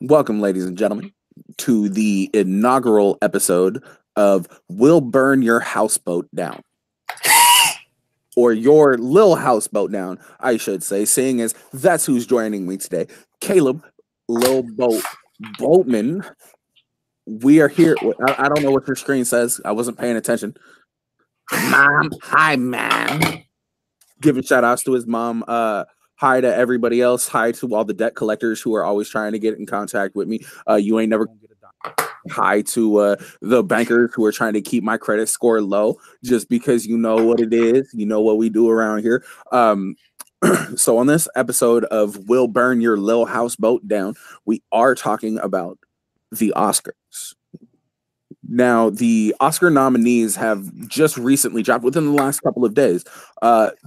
Welcome, ladies and gentlemen, to the inaugural episode of We'll Burn Your Houseboat Down. Or your Lil Houseboat Down, I should say, seeing as that's who's joining me today. Caleb, Lil Boat, Boatman. We are here. I don't know what your screen says. I wasn't paying attention. Mom. Hi, Mom. Giving shout outs to his mom. Hi to everybody else. Hi to all the debt collectors who are always trying to get in contact with me. You ain't never gonna get a dime. Hi to the bankers who are trying to keep my credit score low just because you know what it is. You know what we do around here. So on this episode of We'll Burn Your Lil Houseboat Down, we are talking about the Oscars. Now, the Oscar nominees have just recently dropped within the last couple of days.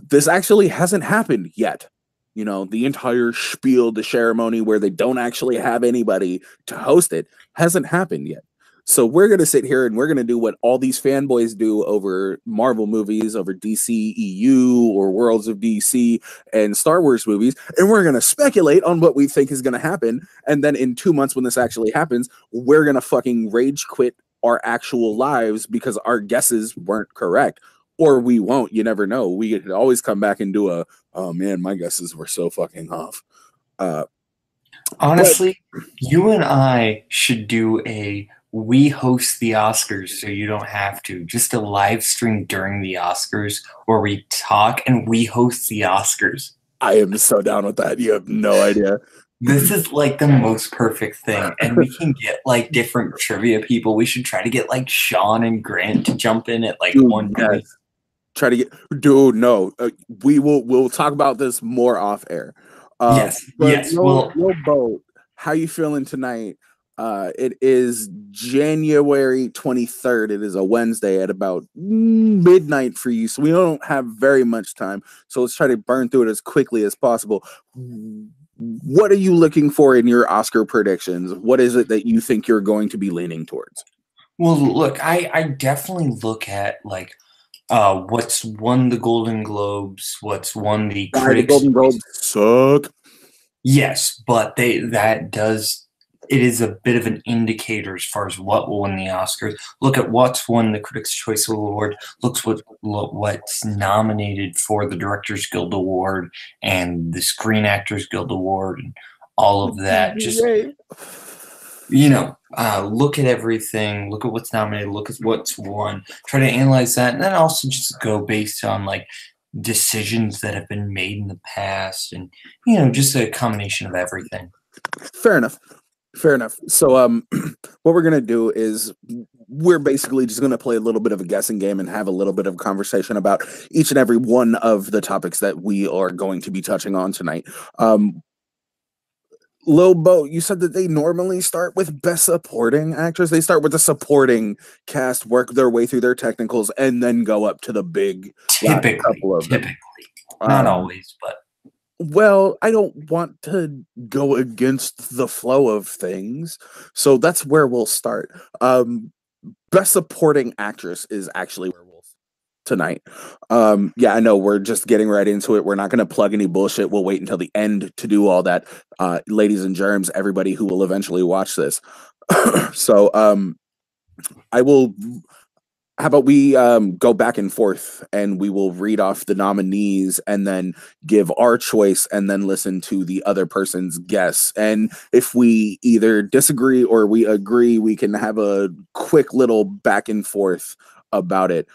This actually hasn't happened yet. You know, the entire spiel, the ceremony where they don't actually have anybody to host it hasn't happened yet. So we're going to sit here and we're going to do what all these fanboys do over Marvel movies, over DCEU or Worlds of DC and Star Wars movies. And we're going to speculate on what we think is going to happen. And then in 2 months when this actually happens, we're going to fucking rage quit our actual lives because our guesses weren't correct. Or we won't. You never know. We could always come back and do a, oh man, my guesses were so fucking off. Honestly, you and I should do we host the Oscars so you don't have to. Just a live stream during the Oscars where we talk and we host the Oscars. I am so down with that. You have no idea. This is like the most perfect thing. And we can get like different trivia people. We should try to get like Sean and Grant to jump in at like 1:30. Yes. Try to get, dude. No, we'll talk about this more off air. Yes. Lil Boat, how you feeling tonight? It is January 23rd. It is a Wednesday at about midnight for you, so we don't have very much time. So let's try to burn through it as quickly as possible. What are you looking for in your Oscar predictions? What is it that you think you're going to be leaning towards? Well, look, I definitely look at like what's won the Golden Globes, what's won the critics. The Golden Globes suck. Yes, but it is a bit of an indicator as far as what will win the Oscars. Look at what's won the Critics' Choice Award. Look what's nominated for the Directors Guild Award and the Screen Actors Guild Award and all of that. Just look at everything. Look at what's nominated. Look at what's won. Try to analyze that, and then also just go based on like decisions that have been made in the past, and just a combination of everything. Fair enough. So what we're gonna do is we're basically just gonna play a little bit of a guessing game and have a little bit of a conversation about each and every one of the topics that we are going to be touching on tonight. Lil Boat, you said that they normally start with Best Supporting Actress. They start with the supporting cast, work their way through their technicals, and then go up to the big couple of them. Not always, but. Well, I don't want to go against the flow of things, so that's where we'll start. Best Supporting Actress is actually where we'll tonight. I know we're just getting right into it. We're not going to plug any bullshit. We'll wait until the end to do all that. Ladies and germs, everybody who will eventually watch this. So I will. How about we go back and forth and we will read off the nominees and then give our choice and then listen to the other person's guess. And if we either disagree or we agree, we can have a quick little back and forth about it.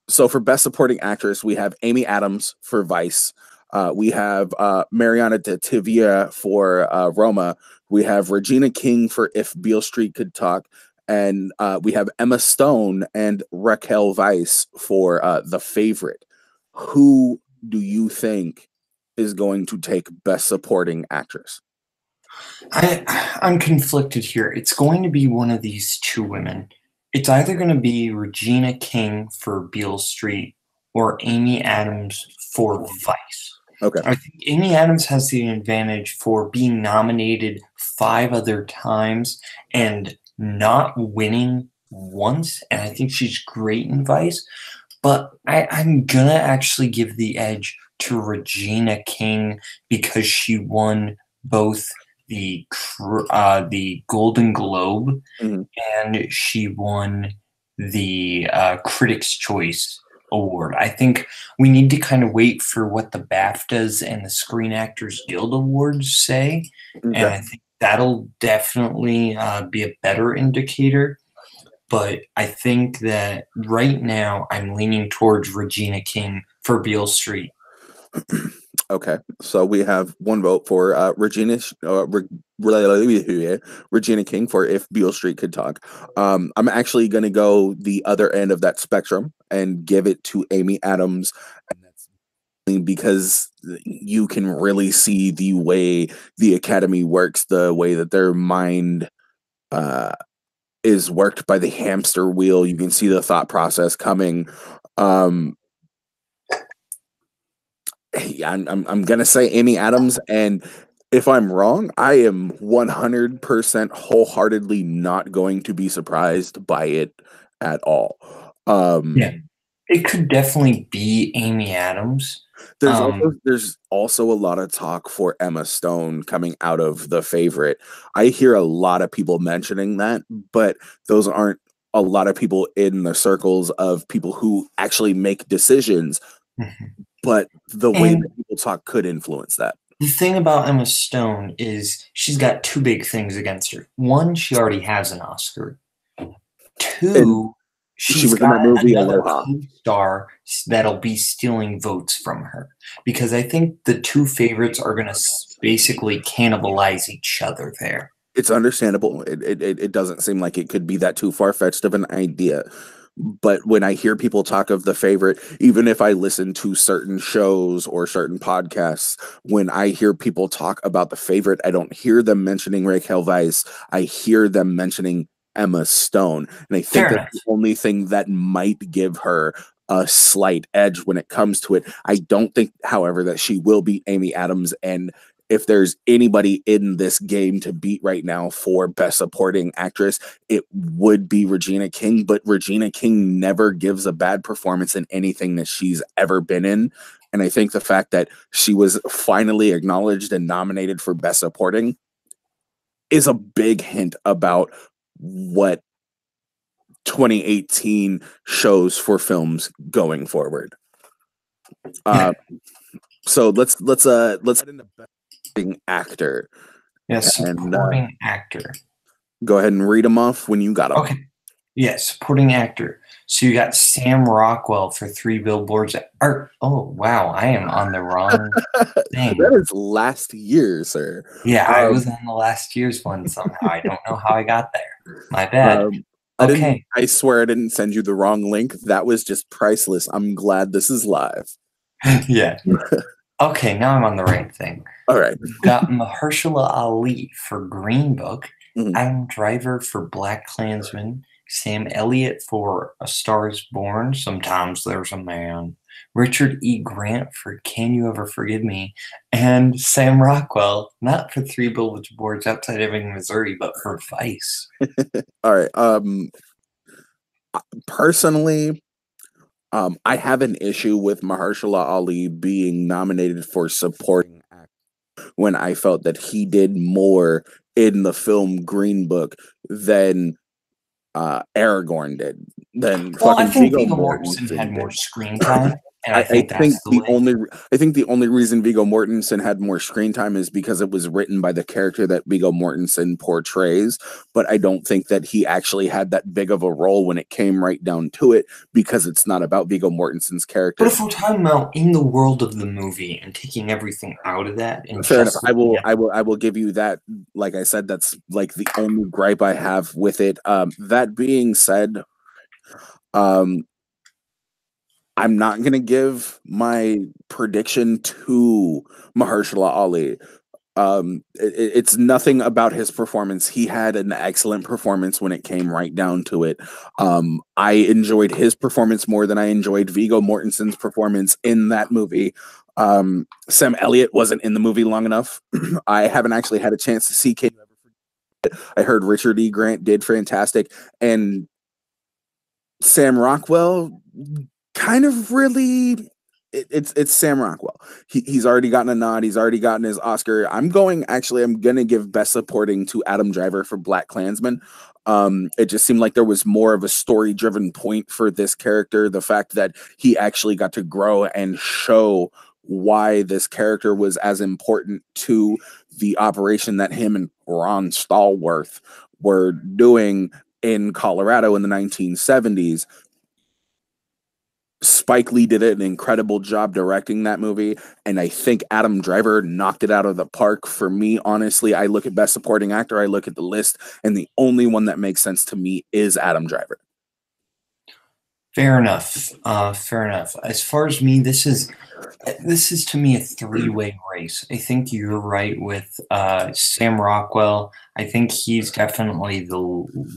So for Best Supporting Actress, we have Amy Adams for Vice. We have Mariana de Tivia for Roma. We have Regina King for If Beale Street Could Talk. And we have Emma Stone and Raquel Weisz for The Favorite. Who do you think is going to take Best Supporting Actress? I'm conflicted here. It's going to be one of these two women. It's either going to be Regina King for Beale Street or Amy Adams for Vice. Okay. I think Amy Adams has the advantage for being nominated 5 other times and not winning once, and I think she's great in Vice, but I'm gonna actually give the edge to Regina King because she won both the Golden Globe, Mhm. and she won the Critics' Choice Award. I think we need to kind of wait for what the BAFTAs and the Screen Actors Guild Awards say, and Okay. I think that'll definitely be a better indicator. But I think that right now I'm leaning towards Regina King for Beale Street. Okay, so we have one vote for Regina King for If Beale Street Could Talk. I'm actually going to go the other end of that spectrum and give it to Amy Adams, and that's because you can really see the way the Academy works, the way that their mind uh, is worked by the hamster wheel. You can see the thought process coming. Um, yeah, I'm gonna say Amy Adams, and if I'm wrong, I am 100% wholeheartedly not going to be surprised by it at all. Yeah, it could definitely be Amy Adams. There's also a lot of talk for Emma Stone coming out of The Favorite. I hear a lot of people mentioning that, but those aren't a lot of people in the circles of people who actually make decisions. Mhm. But the way And that people talk could influence that. the thing about Emma Stone is she's got two big things against her. One, she already has an Oscar. And Two, she she's was in the got movie another Aloha. co-star that'll be stealing votes from her. Because I think the two favorites are going to basically cannibalize each other there. It's understandable. It doesn't seem like it could be that too far fetched of an idea. But when I hear people talk of The Favorite, even if I listen to certain shows or certain podcasts, when I hear people talk about The Favorite, I don't hear them mentioning Raquel Weisz. I hear them mentioning Emma Stone. And I think Fair that's enough. the only thing that might give her a slight edge when it comes to it. I don't think, however, that she will beat Amy Adams. And if there's anybody in this game to beat right now for Best Supporting Actress, it would be Regina King. But Regina King never gives a bad performance in anything that she's ever been in. And I think the fact that she was finally acknowledged and nominated for Best Supporting is a big hint about what 2018 shows for films going forward. Uh, so let's head into Best Actor. Yes, And supporting actor. go ahead and read them off when you got them. Okay. Yes, supporting actor. So you got Sam Rockwell for Three Billboards. Oh, wow. I am on the wrong thing. That is last year, sir. Yeah, I was on the last year's one somehow. I don't know how I got there. My bad. Um, Okay. I swear I didn't send you the wrong link. That was just priceless. I'm glad this is live. Yeah. Okay, now I'm on the right thing. All right. We've got Mahershala Ali for Green Book, Mhm. Adam Driver for Black Klansman, Sam Elliott for A Star is Born, Sometimes There's a Man, Richard E. Grant for Can You Ever Forgive Me, and Sam Rockwell, not for Three Billboards Outside Ebbing, Missouri, but for Vice. All right. Personally, I have an issue with Mahershala Ali being nominated for supporting actor when I felt that he did more in the film Green Book than Aragorn did, than Well, I fucking think Viggo Viggo Mortensen Mortensen had more did. screen time, and I I think think that's the way. I think the only reason Viggo Mortensen had more screen time is because it was written by the character that Viggo Mortensen portrays. But I don't think that he actually had that big of a role when it came right down to it, because it's not about Viggo Mortensen's But character. if we're talking about in the world of the movie and taking everything out of that and Fair enough. just looking at I will give you that. Like I said, that's like the only gripe I have with it. That being said, um, I'm not gonna give my prediction to Mahershala Ali. It's nothing about his performance. He had an excellent performance when it came right down to it. I enjoyed his performance more than I enjoyed Viggo Mortensen's performance in that movie. Sam Elliott wasn't in the movie long enough. I haven't actually had a chance to see Kate. I heard Richard E. Grant did fantastic, and Sam Rockwell kind of really. it's Sam Rockwell. He's already gotten a nod. He's already gotten his Oscar. I'm gonna give Best Supporting to Adam Driver for Black Klansman. It just seemed like there was more of a story driven point for this character. The fact that he actually got to grow and show why this character was as important to the operation that him and Ron Stallworth were doing in Colorado in the 1970s. Spike Lee did an incredible job directing that movie, and I think Adam Driver knocked it out of the park. For me, honestly, I look at Best Supporting Actor, I look at the list, and the only one that makes sense to me is Adam Driver. Fair enough. Fair enough. As far as me, this is to me a three-way race. I think you're right with Sam Rockwell. I think he's definitely the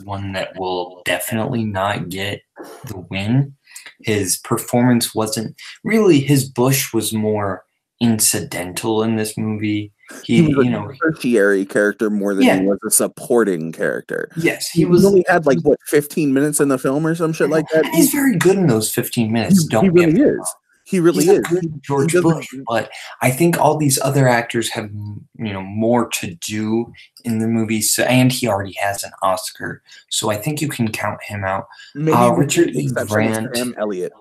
one that will definitely not get the win. His performance wasn't really, his Bush was more incidental in this movie. He was a tertiary character more than he was a supporting character. Yes, he only had like 15 minutes in the film or some shit like that. And he's very good in those 15 minutes. He really is. He really is. Good George Bush, but I think all these other actors have more to do in the movie. So, and he already has an Oscar, so I think you can count him out. Richard E. Grant, Sam Elliott.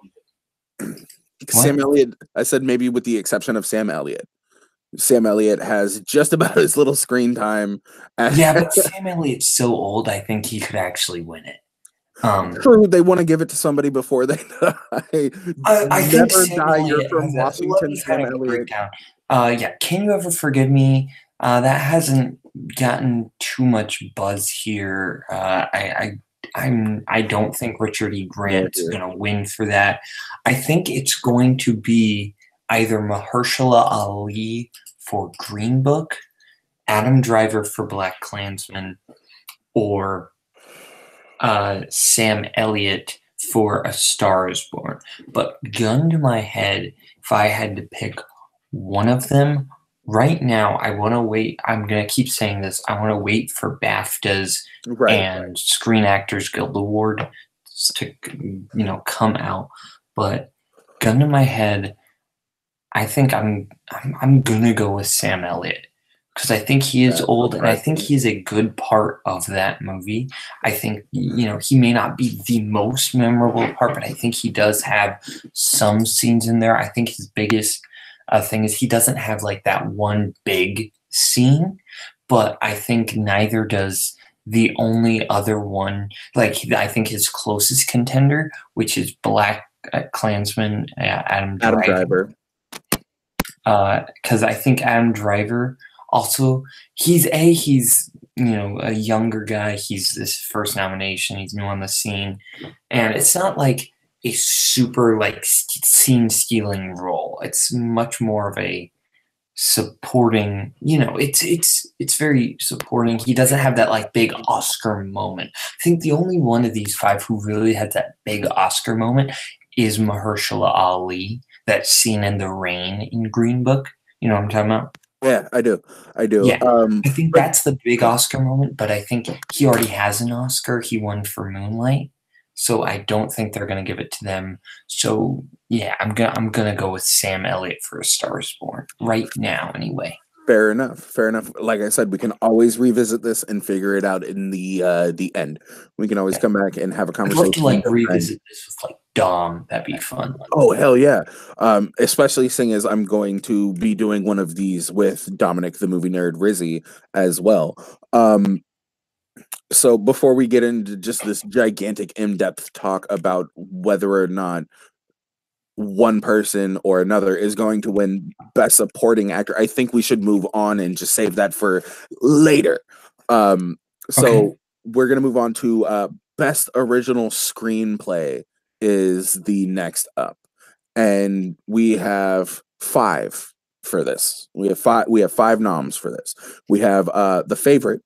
Sam Elliott. I said maybe with the exception of Sam Elliott. Sam Elliott has just about as little screen time. But Sam Elliott's so old. I think he could actually win it. True, they want to give it to somebody before they die. I think Never die. You're from Washington, Sam Elliott. Can You Ever Forgive Me? That hasn't gotten too much buzz here. I don't think Richard E. Grant's going to win for that. I think it's going to be either Mahershala Ali for Green Book, Adam Driver for Black Klansman, or Sam Elliott for A Star Is Born. But gun to my head, if I had to pick one of them, right now I want to wait. I'm going to keep saying this. I want to wait for BAFTAs and Screen Actors Guild Award to come out. But gun to my head, I think I'm gonna go with Sam Elliott because I think he is old and I think he's a good part of that movie. I think he may not be the most memorable part, but I think he does have some scenes in there. I think his biggest thing is he doesn't have like that one big scene, but I think neither does the only other one. Like I think his closest contender, which is Black Klansman, Adam Driver. Because I think Adam Driver also he's a younger guy. He's this first nomination. He's new on the scene, and it's not like a super like scene stealing role. It's much more of a supporting. It's very supporting. He doesn't have that like big Oscar moment. I think the only one of these five who really had that big Oscar moment is Mahershala Ali. That scene in the rain in Green Book. You know what I'm talking about? Yeah, I do. Yeah, I think that's the big Oscar moment, but I think he already has an Oscar. He won for Moonlight, so I don't think they're going to give it to them. So yeah, I'm gonna go with Sam Elliott for A Star Is Born right now. Anyway, fair enough. Like I said, we can always revisit this and figure it out in the end. We can always come back and have a conversation. I'd love to revisit this with Dom. That'd be fun. Oh hell yeah! Especially seeing as I'm going to be doing one of these with Dominic, the movie nerd Rizzy, as well. So before we get into just this gigantic in-depth talk about whether or not one person or another is going to win Best Supporting Actor, I think we should move on and just save that for later. So we're gonna move on to Best Original Screenplay is the next up, and we have 5 for this. We have 5 noms for this. We have The Favorite,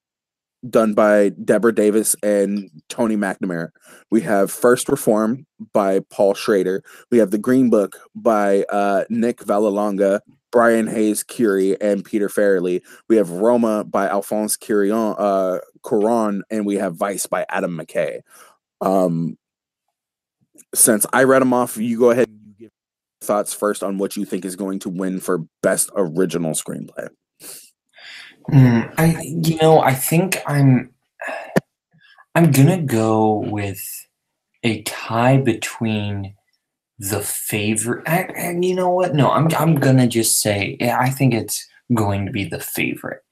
done by Deborah Davis and Tony McNamara. We have First Reform by Paul Schrader. We have The Green Book by Nick Vallelonga, Brian Hayes Curie, and Peter Farrelly. We have Roma by Alphonse Cuarón, and we have Vice by Adam McKay. Since I read them off, you go ahead and give thoughts first on what you think is going to win for best original screenplay. I think I'm gonna go with a tie between the favorite. And you know what? No, I'm gonna just say yeah, I think it's going to be the favorite.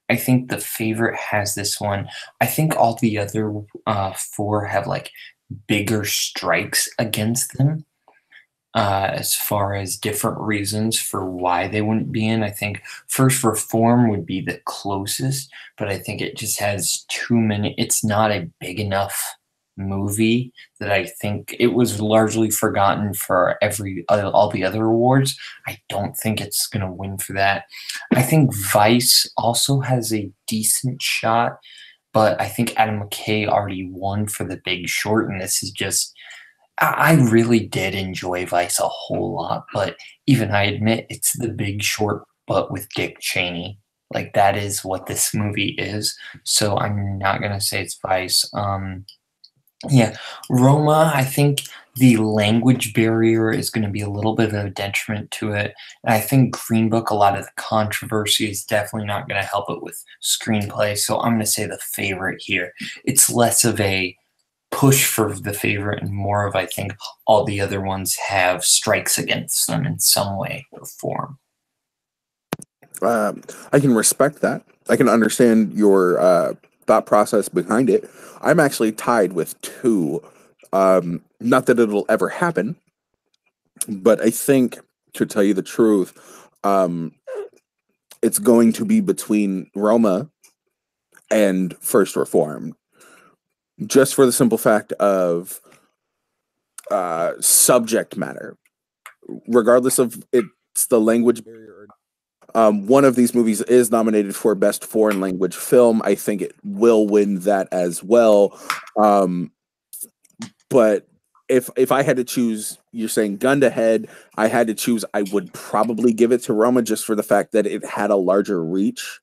I think the favorite has this one. I think all the other four have like bigger strikes against them as far as different reasons for why they wouldn't be in. I think First Reform would be the closest, but I think it just has too many. It's not a big enough movie that I think it was largely forgotten for all the other awards. I don't think it's going to win for that. I think Vice also has a decent shot, but I think Adam McKay already won for The Big Short, and this is just I really did enjoy Vice a whole lot, but even I admit it's The Big Short, but with Dick Cheney. Like that is what this movie is. So I'm not gonna say it's Vice. Yeah, Roma. I think the language barrier is going to be a little bit of a detriment to it, and I think Green Book. A lot of the controversy is definitely not going to help it with screenplay. So I'm going to say the favorite here. It's less of a push for the favorite and more of I think all the other ones have strikes against them in some way or form. I can respect that. I can understand your thought process behind it. I'm actually tied with two. Not that it'll ever happen, but I think, to tell you the truth, it's going to be between Roma and First Reformed, just for the simple fact of subject matter, regardless of it's the language barrier. One of these movies is nominated for Best Foreign Language Film. I think it will win that as well. But if I had to choose, you're saying gun to head, I had to choose, I would probably give it to Roma just for the fact that it had a larger reach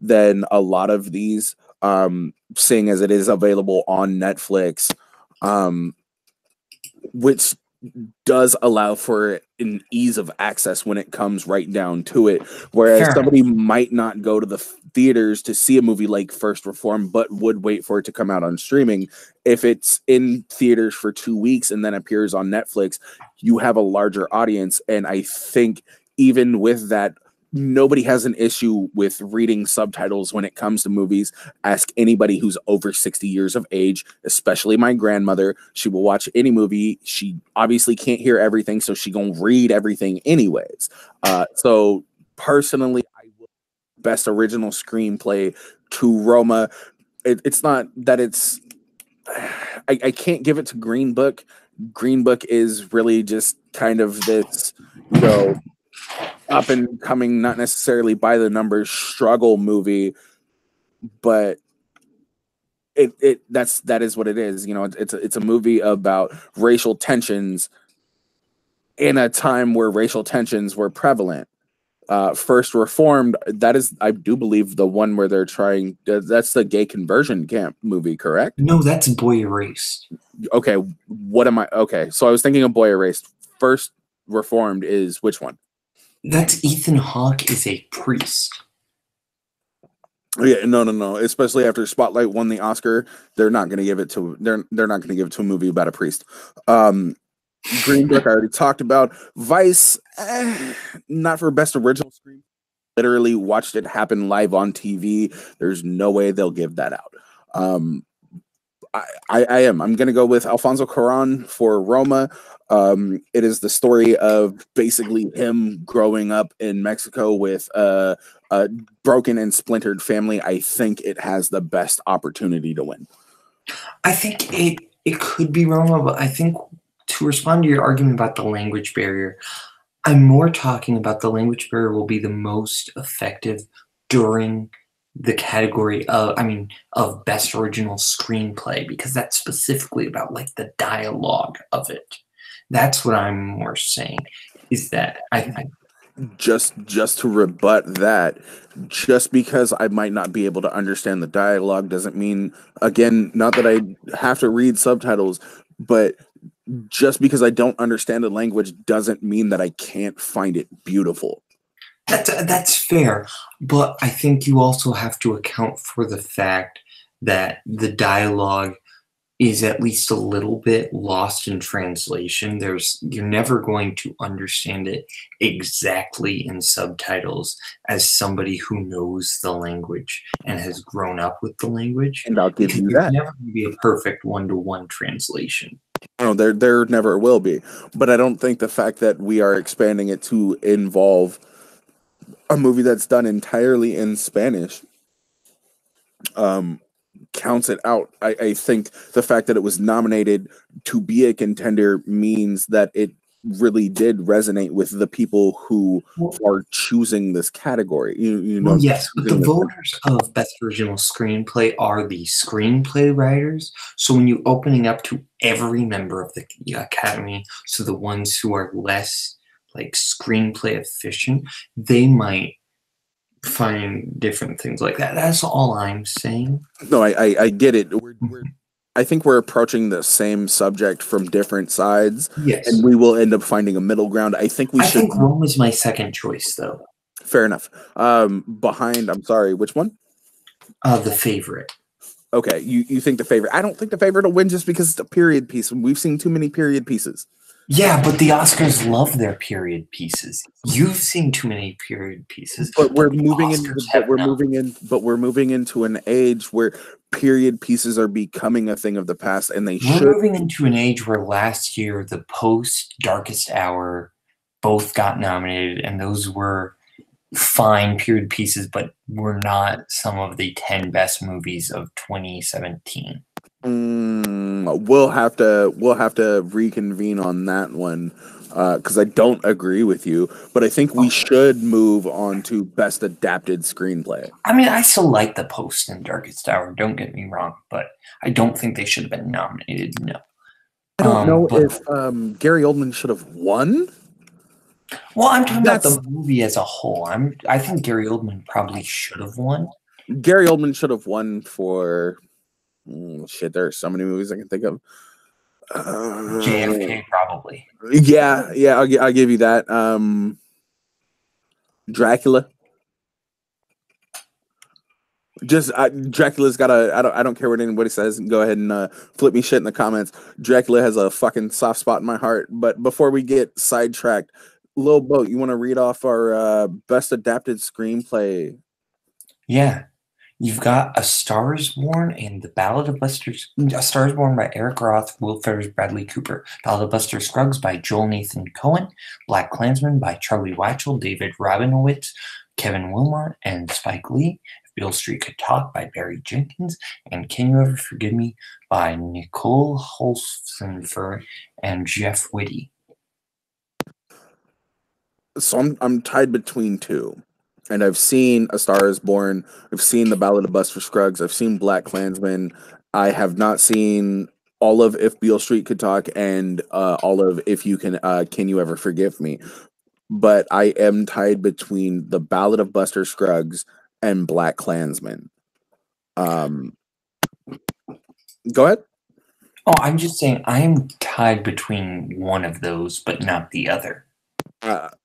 than a lot of these, seeing as it is available on Netflix, which does allow for an ease of access when it comes right down to it. Whereas somebody might not go to the theaters to see a movie like First Reform, but would wait for it to come out on streaming. If it's in theaters for 2 weeks and then appears on Netflix, you have a larger audience. And I think even with that, nobody has an issue with reading subtitles when it comes to movies. Ask anybody who's over 60 years of age, especially my grandmother. She will watch any movie. She obviously can't hear everything, so she gonna read everything anyways. So personally, I will best original screenplay to Roma. It's not that it's I can't give it to Green Book. Green Book is really just kind of this, up and coming, not necessarily by the numbers struggle movie, but that is what it is. It's a movie about racial tensions in a time where racial tensions were prevalent. First Reformed, that is, I do believe, the one where they're trying. That's the gay conversion camp movie, correct? No, that's Boy Erased. Okay, what am I? Okay, so I was thinking of Boy Erased. First Reformed is which one? That's Ethan Hawke is a priest. Yeah, no. Especially after Spotlight won the Oscar, they're not going to give it to they're not going to give it to a movie about a priest. Green Book I already talked about. Vice, not for best original screen. Literally watched it happen live on TV. There's no way they'll give that out. I'm going to go with Alfonso Cuarón for Roma. It is the story of basically him growing up in Mexico with a broken and splintered family. I think it has the best opportunity to win. I think it could be Roma, but I think to respond to your argument about the language barrier, I'm more talking about the language barrier will be the most effective during the category of best original screenplay, because that's specifically about like the dialogue of it. That's what I'm more saying, is that I just to rebut that, just because I might not be able to understand the dialogue doesn't mean, again, not that I have to read subtitles, but Just because I don't understand the language doesn't mean that I can't find it beautiful. That's fair, but I think you also have to account for the fact that the dialogue is at least a little bit lost in translation. You're never going to understand it exactly in subtitles as somebody who knows the language and has grown up with the language, And I'll give because you there's that. never going to be a perfect one-to-one translation. No, there never will be. But I don't think the fact that we are expanding it to involve a movie that's done entirely in Spanish counts it out. I think the fact that it was nominated to be a contender means that it really did resonate with the people who Well, are choosing this category. yes, but the choosing this. voters of Best Original Screenplay are the screenplay writers. So when you're opening up to every member of the Academy, so the ones who are less like screenplay efficient, they might find different things like that. That's all I'm saying. No, I get it. I think we're approaching the same subject from different sides, Yes. and we will end up finding a middle ground. I think we I should. think Rome is my second choice, though. Fair enough. I'm sorry, which one? The favorite. Okay, you think the favorite? I don't think the favorite will win just because it's a period piece. We've seen too many period pieces. Yeah, but the Oscars love their period pieces. You've seen too many period pieces. But we're moving We're moving into an age where period pieces are becoming a thing of the past, and they should. moving into an age where last year the Post, Darkest Hour both got nominated, and those were fine period pieces, but were not some of the 10 best movies of 2017. We'll have to reconvene on that one because I don't agree with you, but I think we should move on to best adapted screenplay. I mean, I still like The Post and Darkest Hour, don't get me wrong, but I don't think they should have been nominated, no. I don't know if Gary Oldman should have won. Well, I'm talking about the movie as a whole. I think Gary Oldman probably should have won. Gary Oldman should have won for shit. There are so many movies I can think of. JFK probably. Yeah, I'll give you that. Dracula. Just Dracula's got a. I don't care what anybody says. Go ahead and flip me shit in the comments. Dracula has a fucking soft spot in my heart. But before we get sidetracked, Lil Boat, you want to read off our best adapted screenplay? Yeah. You've got A Star is Born and The Ballad of Buster. A Star is Born by Eric Roth, Will Ferrell, Bradley Cooper. Ballad of Buster Scruggs by Joel Nathan Cohen. Black Klansman by Charlie Weichel, David Rabinowitz, Kevin Wilmot, and Spike Lee. If Beale Street Could Talk by Barry Jenkins. And Can You Ever Forgive Me by Nicole Holstenfer and Jeff Whitty. So I'm tied between two. And I've seen A Star is Born. I've seen The Ballad of Buster Scruggs. I've seen Black Klansman. I have not seen all of If Beale Street Could Talk and all of If You Can You Ever Forgive Me. But I am tied between The Ballad of Buster Scruggs and Black Klansman. Go ahead. Oh, I'm just saying I'm tied between one of those, but not the other.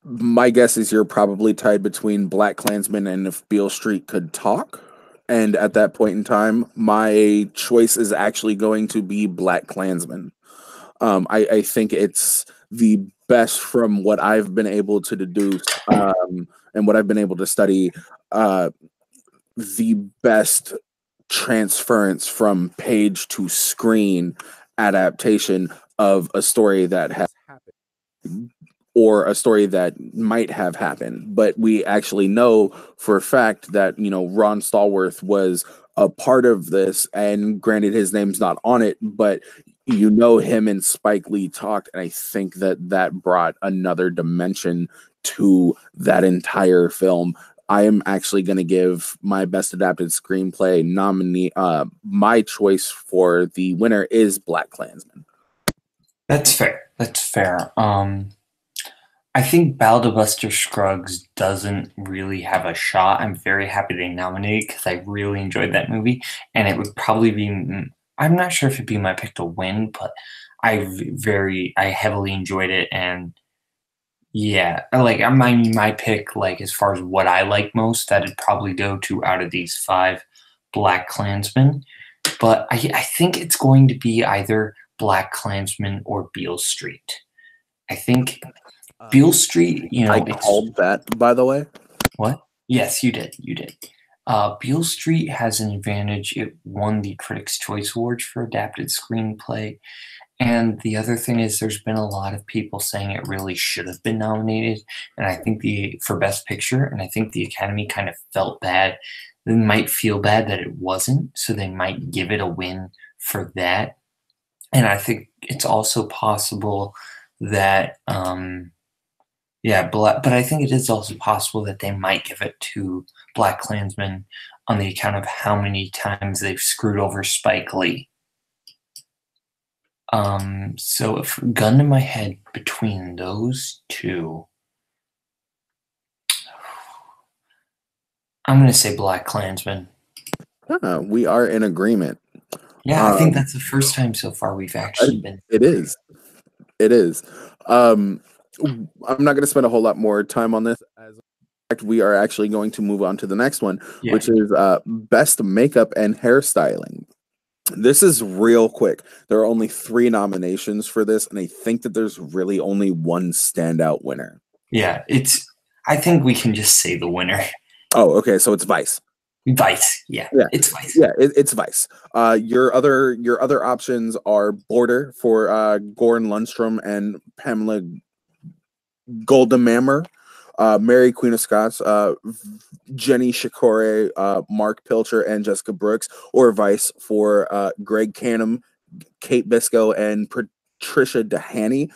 My guess is you're probably tied between Black Klansman and If Beale Street Could Talk. And at that point in time, my choice is actually going to be Black Klansman. I think it's the best from what I've been able to deduce and what I've been able to study, the best transference from page to screen adaptation of a story that has happened or a story that might have happened. But we actually know for a fact that, Ron Stallworth was a part of this, and granted his name's not on it, but him and Spike Lee talked, and I think that brought another dimension to that entire film. I am actually going to give my best adapted screenplay nominee. My choice for the winner is Black Klansman. That's fair. I think Ballad of Buster Scruggs doesn't really have a shot. I'm very happy they nominated because I really enjoyed that movie, and it would probably be. I'm not sure if it'd be my pick to win, but I heavily enjoyed it, and yeah, my pick, like, as far as what I like most, that'd probably go to, out of these 5, Black Klansman. But I think it's going to be either Black Klansman or Beale Street. I think Beale Street, I it's called that, by the way. what? Yes, you did. You did. Beale Street has an advantage. It won the Critics' Choice Awards for adapted screenplay. And the other thing is, there's been a lot of people saying it really should have been nominated, and I think for Best Picture, and I think the Academy kind of felt bad. They might feel bad that it wasn't, so they might give it a win for that. And I think it's also possible that, but I think it is also possible that they might give it to Black Klansman on the account of how many times they've screwed over Spike Lee. So if gun to my head between those two, I'm gonna say Black Klansman. We are in agreement. Yeah, I think that's the first time so far we've actually been. It is. It is. I'm not going to spend a whole lot more time on this. As a fact, we are actually going to move on to the next one, which is Best Makeup and Hairstyling. This is real quick. There are only 3 nominations for this, and I think that there's really only one standout winner. Yeah, I think we can just say the winner. Oh, okay. So it's Vice. Vice, yeah, it's Vice. Yeah, it's Vice. Your other options are Border for Goran Lundstrom and Pamela Goldemammer, Mary Queen of Scots, Jenny Shikore, Mark Pilcher, and Jessica Brooks, or Vice for Greg Canham, Kate Biscoe, and Patricia Dehaney.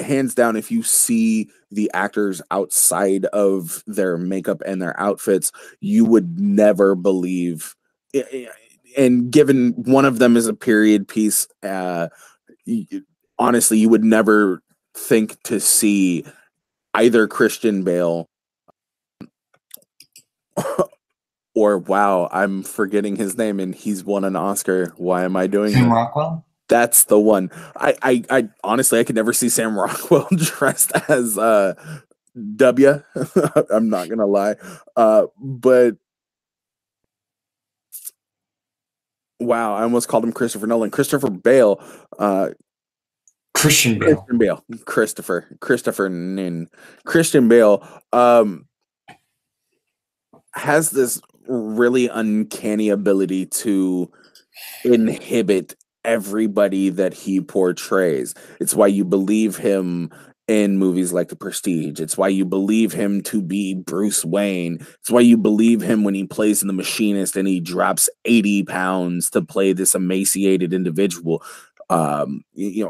Hands down, if you see the actors outside of their makeup and their outfits, you would never believe. And given one of them is a period piece, honestly, you would never think to see either Christian Bale or, wow, I'm forgetting his name and he's won an Oscar. Why am I doing Sam this? Rockwell? That's the one. I honestly, I could never see Sam Rockwell dressed as W. I'm not gonna lie, but wow, I almost called him Christopher Nolan. Christopher Bale. Christian Bale. Christopher Nin. Christian Bale has this really uncanny ability to inhibit everybody that he portrays. It's why you believe him in movies like The Prestige. It's why you believe him to be Bruce Wayne. It's why you believe him when he plays in The Machinist and he drops 80 pounds to play this emaciated individual.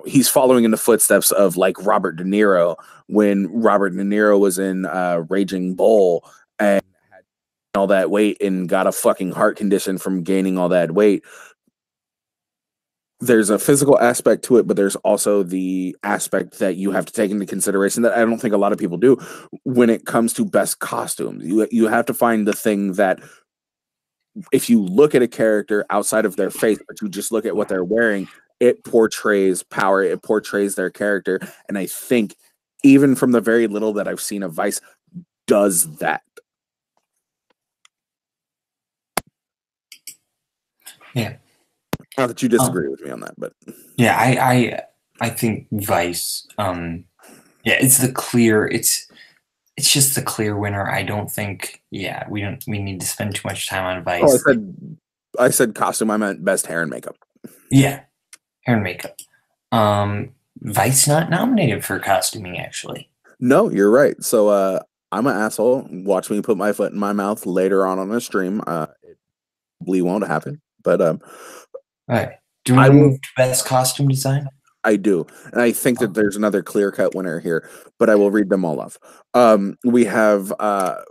He's following in the footsteps of like Robert De Niro when Robert De Niro was in Raging Bull and had all that weight and got a fucking heart condition from gaining all that weight. There's a physical aspect to it, but there's also the aspect that you have to take into consideration that I don't think a lot of people do when it comes to best costumes. You have to find the thing that if you look at a character outside of their face, but you just look at what they're wearing, it portrays power, it portrays their character. And I think even from the very little that I've seen of Vice does that. Yeah. Not that you disagree with me on that, but yeah, I think Vice. It's the clear. It's just the clear winner. I don't think. Yeah, we need to spend too much time on Vice. Oh, I said costume. I meant best hair and makeup. Yeah, hair and makeup. Vice not nominated for costuming, actually. No, you're right. So I'm an asshole. Watch me put my foot in my mouth later on a stream. It probably won't happen, but all right. Do we move to best costume design? I do. And I think that there's another clear-cut winner here, but I will read them all off. We have,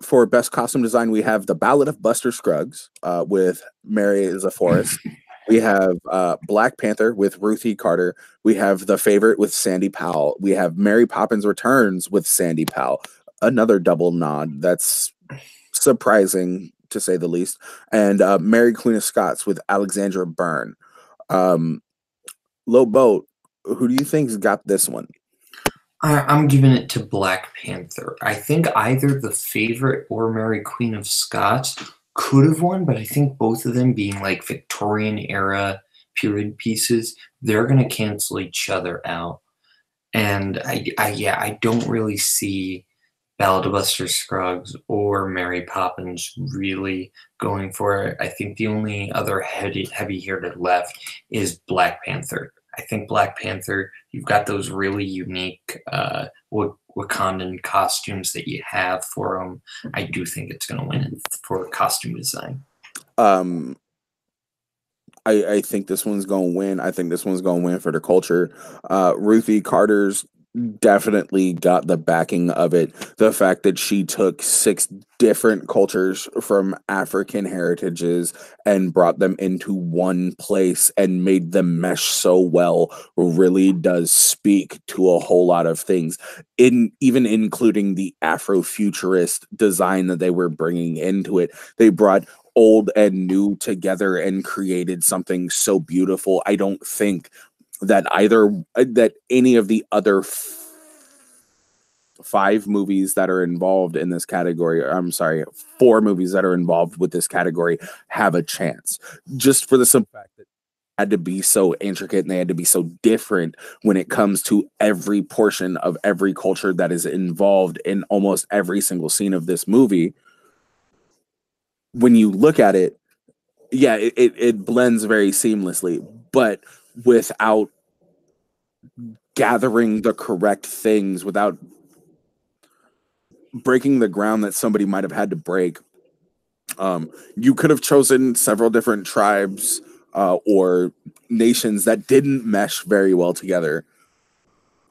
for best costume design, we have The Ballad of Buster Scruggs with Mary is a Forest. We have Black Panther with Ruthie Carter. We have The Favorite with Sandy Powell. We have Mary Poppins Returns with Sandy Powell. Another double nod. That's surprising, to say the least. And Mary Queen of Scots with Alexandra Byrne. Lil Boat, who do you think's got this one? I'm giving it to Black Panther. I think either The Favorite or Mary Queen of Scots could have won, but I think both of them being like Victorian era period pieces, they're going to cancel each other out. And I don't really see Ballad of Buster Scruggs or Mary Poppins really going for it. I think the only other heavy hitter left is Black Panther. I think Black Panther, you've got those really unique Wakandan costumes that you have for them. I do think it's going to win for costume design. Um, I think this one's going to win. I think this one's going to win for the culture. Ruthie Carter's definitely got the backing of it. The fact that she took 6 different cultures from African heritages and brought them into one place and made them mesh so well really does speak to a whole lot of things, even including the Afrofuturist design that they were bringing into it. They brought old and new together and created something so beautiful. I don't think that any of the other 5 movies that are involved in this category, I'm sorry, 4 movies that are involved with this category have a chance, just for the simple fact that had to be so intricate and they had to be so different when it comes to every portion of every culture that is involved in almost every single scene of this movie. When you look at it, yeah, it blends very seamlessly, but without gathering the correct things, without breaking the ground that somebody might have had to break. You could have chosen several different tribes or nations that didn't mesh very well together.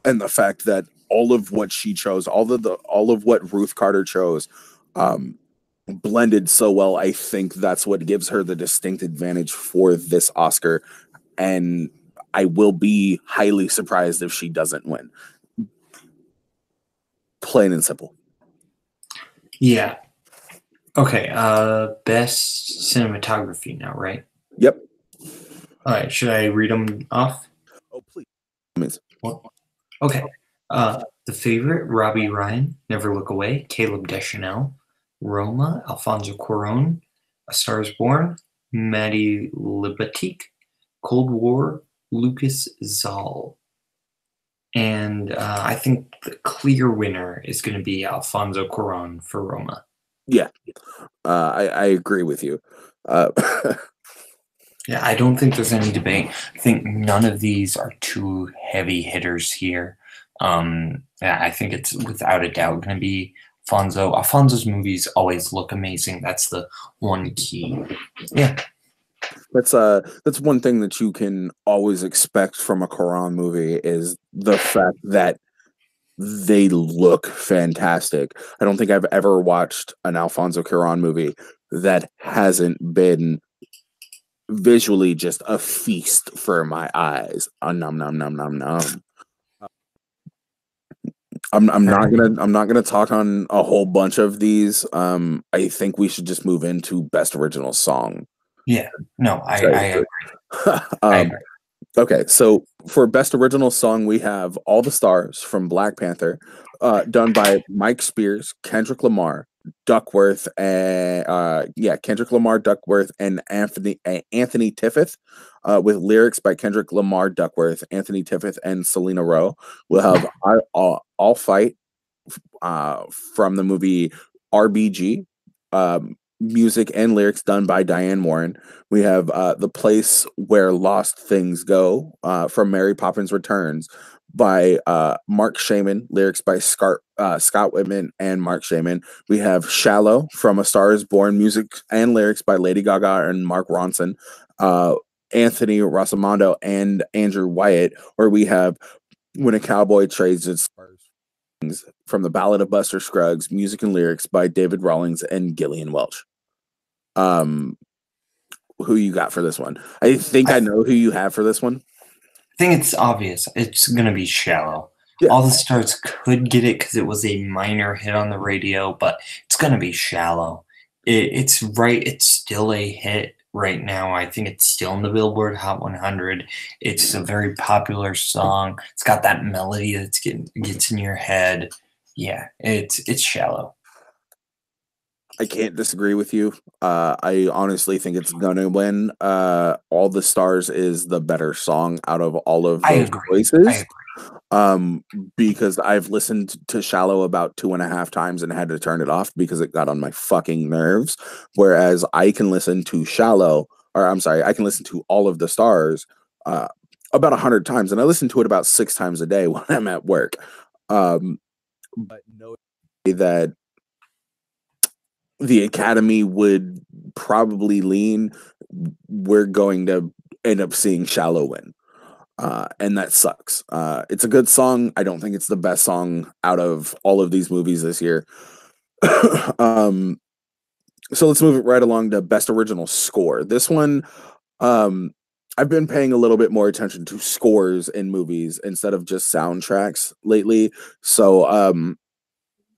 And the fact that all of what she chose, all of what Ruth Carter chose, blended so well, I think that's what gives her the distinct advantage for this Oscar. And I will be highly surprised if she doesn't win. Plain and simple. Yeah. Okay. Best cinematography now, right? Yep. All right. Should I read them off? Oh, please. Okay. The Favorite, Robbie Ryan, Never Look Away, Caleb Deschanel, Roma, Alfonso Cuarón, A Star Is Born, Maddie Libatique, Cold War, Lucas Zoll. And I think the clear winner is going to be Alfonso Cuarón for Roma. Yeah, I agree with you. Yeah, I don't think there's any debate. I think none of these are two heavy hitters here. Yeah, I think it's without a doubt going to be Alfonso. Alfonso's movies always look amazing. That's the one key. Yeah. That's one thing that you can always expect from a Quran movie is the fact that they look fantastic. I don't think I've ever watched an Alfonso Cuarón movie that hasn't been visually just a feast for my eyes. Nom nom nom nom nom. I'm not gonna talk on a whole bunch of these. I think we should just move into best original song. Yeah, no, I agree. I agree. Okay, so for best original song, we have All the Stars from Black Panther, done by Mike Spears, Kendrick Lamar, Duckworth, and Kendrick Lamar, Duckworth, and Anthony Tiffith, with lyrics by Kendrick Lamar, Duckworth, Anthony Tiffith, and Selena Rowe. We'll have All Fight from the movie RBG. Music and lyrics done by Diane Warren. We have The Place Where Lost Things Go from Mary Poppins Returns by Mark Shaman, lyrics by Scott Whitman and Mark Shaman. We have Shallow from A Star Is Born, music and lyrics by Lady Gaga and Mark Ronson, Anthony Rosamondo and Andrew Wyatt. Or we have When a Cowboy Trades Its Stars from The Ballad of Buster Scruggs, music and lyrics by David Rawlings and Gillian Welch. Who you got for this one? I think I know who you have for this one. I think it's obvious. It's going to be Shallow. Yeah. All the Stars could get it because it was a minor hit on the radio, but it's going to be Shallow. It's right. It's still a hit right now. I think it's still in the Billboard Hot 100. It's a very popular song. It's got that melody that gets in your head. Yeah, it's Shallow. I can't disagree with you. I honestly think it's gonna win. All the Stars is the better song out of all of I those agree. I choices. agree. Because I've listened to Shallow about 2.5 times and had to turn it off because it got on my fucking nerves. Whereas I can listen to Shallow, or I'm sorry, I can listen to All of the Stars about 100 times, and I listen to it about 6 times a day when I'm at work. But no, that the Academy would probably lean, we're going to end up seeing Shallow win. And that sucks. It's a good song. I don't think it's the best song out of all of these movies this year. um, so let's move it right along to Best Original Score. This one, um, I've been paying a little bit more attention to scores in movies instead of just soundtracks lately. So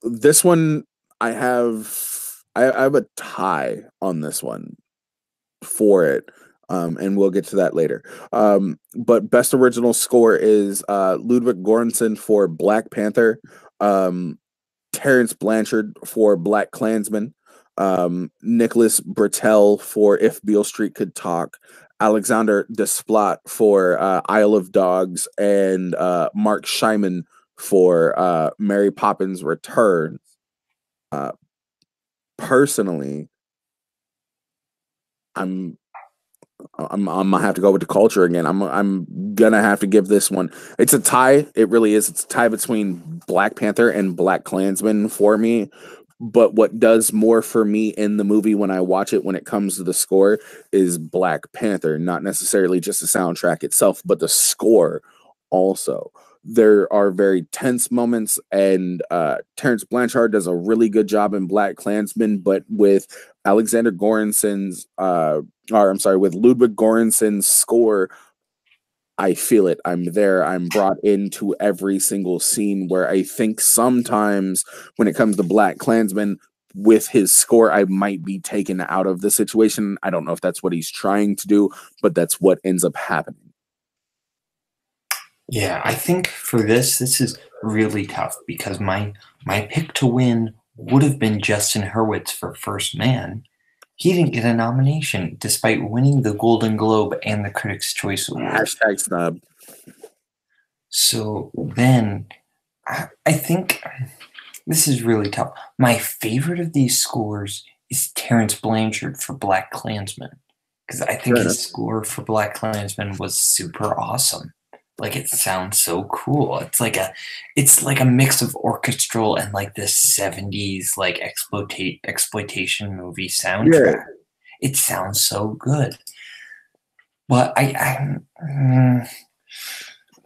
this one, I have a tie on this one for it. And we'll get to that later. But best original score is Ludwig Göransson for Black Panther, Terrence Blanchard for Black Klansman, Nicholas Britell for If Beale Street Could Talk, Alexander Desplat for Isle of Dogs, and Mark Scheiman for Mary Poppins Returns. Personally, I'm I'm gonna have to go with the culture again. I'm gonna have to give this one. It's a tie. It really is. It's a tie between Black Panther and Black Klansman for me. But what does more for me in the movie when I watch it, when it comes to the score, is Black Panther. Not necessarily just the soundtrack itself, but the score also. There are very tense moments, and Terrence Blanchard does a really good job in Black Klansman. But with Alexander Goranson's or I'm sorry, with Ludwig Göransson's score, I feel it. I'm there. I'm brought into every single scene where I think sometimes when it comes to Black Klansman, with his score, I might be taken out of the situation. I don't know if that's what he's trying to do, but that's what ends up happening. Yeah, I think for this is really tough because my pick to win would have been Justin Hurwitz for First Man. He didn't get a nomination despite winning the Golden Globe and the Critics' Choice Award. Hashtag snub. So then I think this is really tough. My favorite of these scores is Terrence Blanchard for Black Klansman because I think his score for Black Klansman was super awesome. Like it sounds so cool. It's like a mix of orchestral and like this 70s like exploitation movie soundtrack. Yeah. It sounds so good. But I'm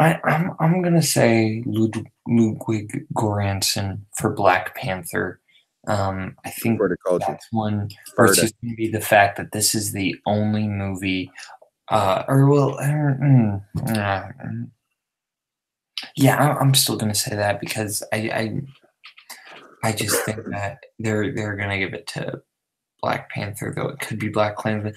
gonna say Ludwig Göransson for Black Panther. I think that's one versus going to be the fact that this is the only movie. Yeah, I'm still gonna say that because I just think that they're gonna give it to Black Panther, though it could be Black Klansman.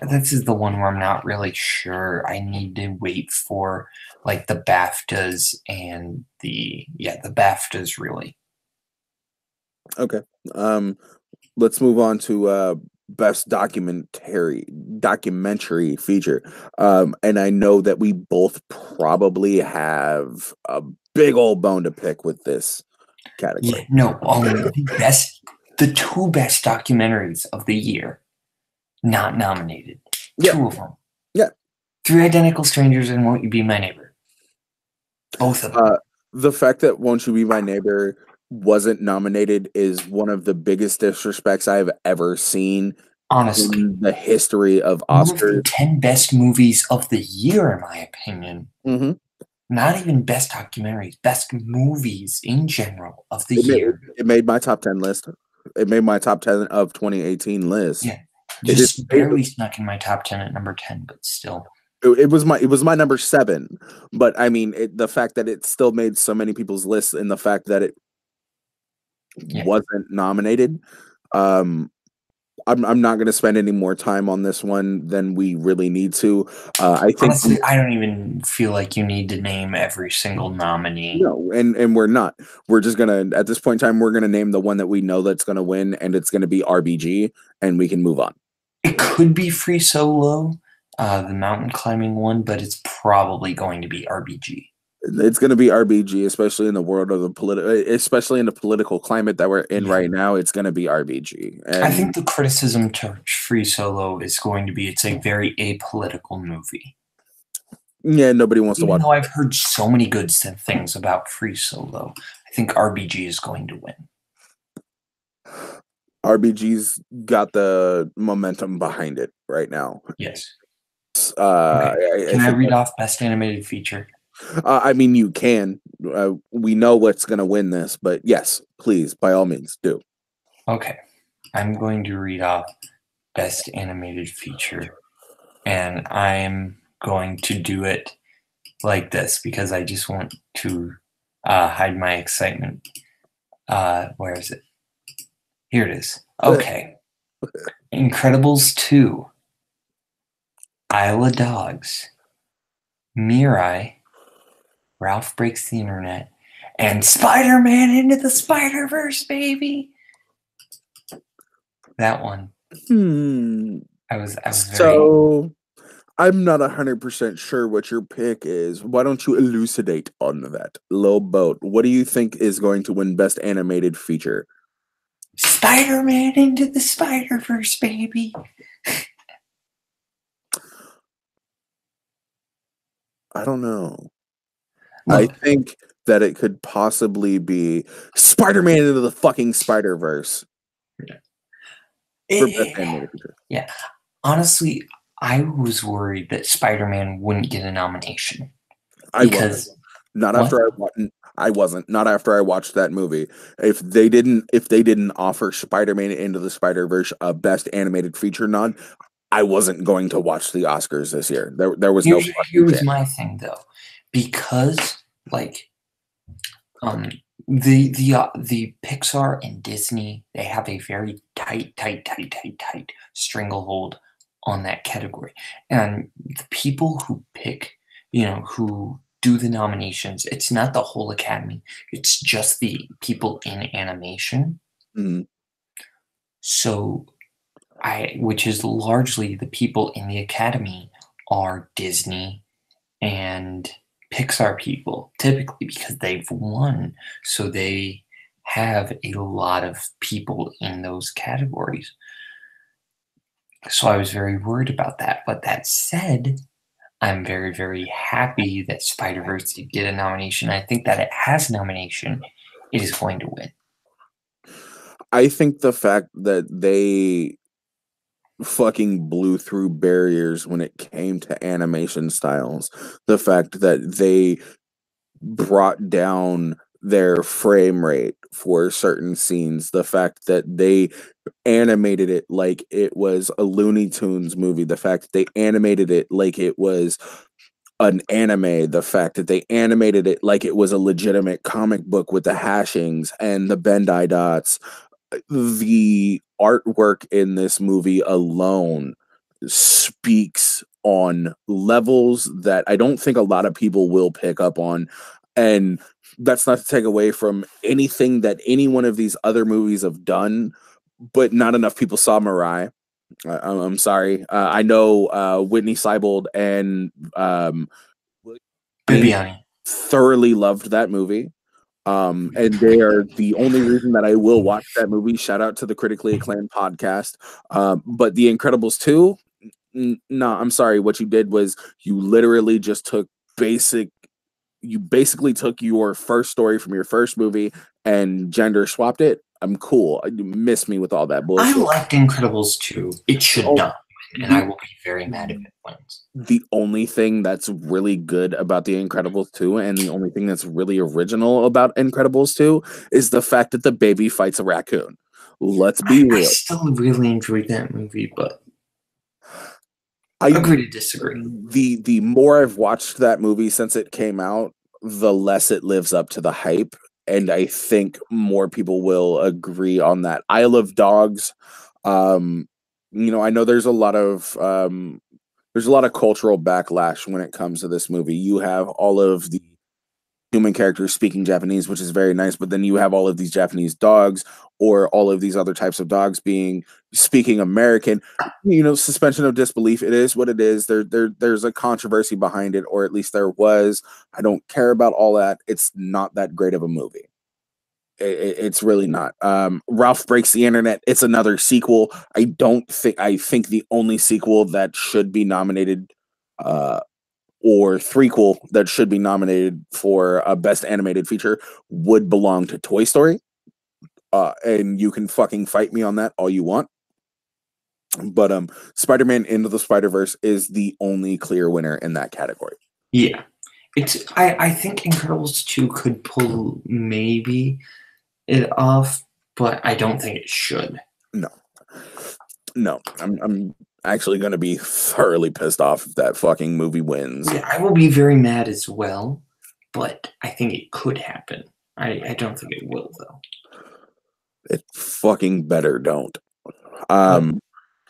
This is the one where I'm not really sure. I need to wait for like the BAFTAs and the BAFTAs really. Okay. Let's move on to best documentary feature. And I know that we both probably have a big old bone to pick with this category. Yeah, no, the two best documentaries of the year not nominated. Yeah. Two of them. Yeah. 3 Identical Strangers and Won't You Be My Neighbor. Both of them. The fact that Won't You Be My Neighbor wasn't nominated is one of the biggest disrespects I've ever seen, honestly, in the history of Oscars. One of the 10 best movies of the year, in my opinion. Mm-hmm. Not even best documentaries, best movies in general of the year. It made my top 10 list. It made my top 10 of 2018 list. Yeah, just barely snuck in my top 10 at number 10, but still. It was my number 7, but I mean the fact that it still made so many people's lists and the fact that it wasn't nominated, I'm not going to spend any more time on this one than we really need to. I think Honestly, I don't even feel like you need to name every single nominee. no, and we're not. We're just gonna at this point in time we're gonna name the one that we know that's gonna win, and it's gonna be RBG, and we can move on. It could be Free Solo, the mountain climbing one, but it's probably going to be RBG. It's going to be RBG, especially in the world of the especially in the political climate that we're in right now. It's going to be RBG. And I think the criticism to Free Solo is going to be it's a very apolitical movie. yeah, nobody wants to watch. Even though I've heard so many good things about Free Solo, I think RBG is going to win. RBG's got the momentum behind it right now. Yes. Okay. Can I read off Best Animated Feature? I mean, you can. We know what's going to win this, but yes, please, by all means, do. Okay. I'm going to read off Best Animated Feature, and I'm going to do it like this because I just want to hide my excitement. Where is it? Here it is. Okay. Incredibles 2, Isle of Dogs, Mirai, Ralph Breaks the Internet, and Spider-Man Into the Spider-Verse, baby. That one. I was so I'm not 100% sure what your pick is. Why don't you elucidate on that? Lil Boat, what do you think is going to win Best Animated Feature? Spider-Man Into the Spider-Verse, baby. I don't know. I think that it could possibly be Spider-Man Into the fucking Spider-Verse. Yeah. Honestly, I was worried that Spider-Man wouldn't get a nomination. I wasn't. Not after I wasn't. Not after I watched that movie. If they didn't offer Spider-Man Into the Spider-Verse a Best Animated Feature nod, I wasn't going to watch the Oscars this year. There was no. Here's my thing though, because like, the Pixar and Disney, they have a very tight stranglehold on that category, and the people who pick, who do the nominations, it's not the whole Academy; it's just the people in animation. Mm-hmm. So, which is largely the people in the Academy are Disney and Pixar people, typically because they've won. So they have a lot of people in those categories. So I was very worried about that. But that said, I'm very, very happy that Spider-Verse did get a nomination. I think that it has a nomination. It is going to win. I think the fact that they fucking blew through barriers when it came to animation styles, the fact that they brought down their frame rate for certain scenes, the fact that they animated it like it was a Looney Tunes movie, the fact that they animated it like it was an anime, the fact that they animated it like it was a legitimate comic book with the hashings and the Bandai dots, the artwork in this movie alone speaks on levels that I don't think a lot of people will pick up on. And that's not to take away from anything that any one of these other movies have done, but not enough people saw Mirai. I'm sorry. I know Whitney Seibold and Bibiani thoroughly loved that movie. And they are the only reason that I will watch that movie. Shout out to the critically acclaimed podcast. But The Incredibles 2, no, I'm sorry. What you did was you literally just took you basically took your first story from your first movie and gender swapped it. I'm cool. You miss me with all that bullshit. I liked Incredibles 2. It should not win, and I will be very mad if it wins. The only thing that's really good about The Incredibles 2 and the only thing that's really original about Incredibles 2 is the fact that the baby fights a raccoon. Let's be real. I still really enjoyed that movie, but I agree to disagree. The more I've watched that movie since it came out, the less it lives up to the hype. And I think more people will agree on that. Isle of Dogs, I know there's a lot of cultural backlash when it comes to this movie. You have all of the human characters speaking Japanese, which is very nice, but then you have all of these Japanese dogs or all of these other types of dogs being speaking American. Suspension of disbelief. It is what it is. There's a controversy behind it, or at least there was. I don't care about all that. It's not that great of a movie. It's really not. Ralph Breaks the Internet. It's another sequel. I think the only sequel that should be nominated, or threequel that should be nominated for a best animated feature would belong to Toy Story. And you can fucking fight me on that all you want. But Spider-Man Into the Spider-Verse is the only clear winner in that category. Yeah. I think Incredibles 2 could pull maybe it off, but I don't think it should. No. I'm actually going to be thoroughly pissed off if that fucking movie wins. Yeah, I will be very mad as well, but I think it could happen. I don't think it will, though. It fucking better don't.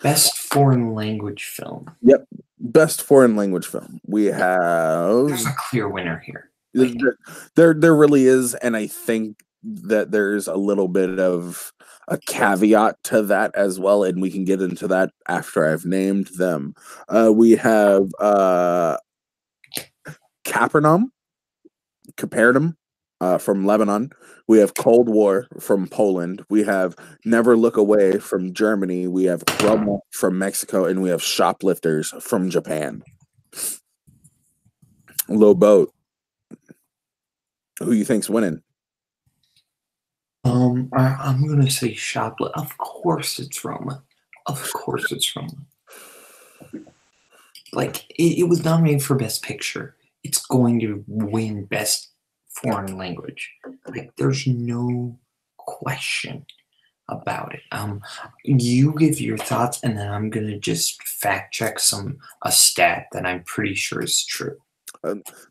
Best foreign language film. Yep. Best foreign language film. We have... There's a clear winner here. There really is, and I think that there's a little bit of a caveat to that as well, and we can get into that after I've named them. We have Capernaum from Lebanon. We have Cold War from Poland. We have Never Look Away from Germany. We have Roma from Mexico, and we have Shoplifters from Japan. Lil Boat, who you think's winning? I'm gonna say Shoplift. Of course it's Roma. Of course it's Roma. Like it was nominated for Best Picture. It's going to win Best Foreign Language. Like there's no question about it. You give your thoughts, and then I'm gonna just fact check a stat that I'm pretty sure is true.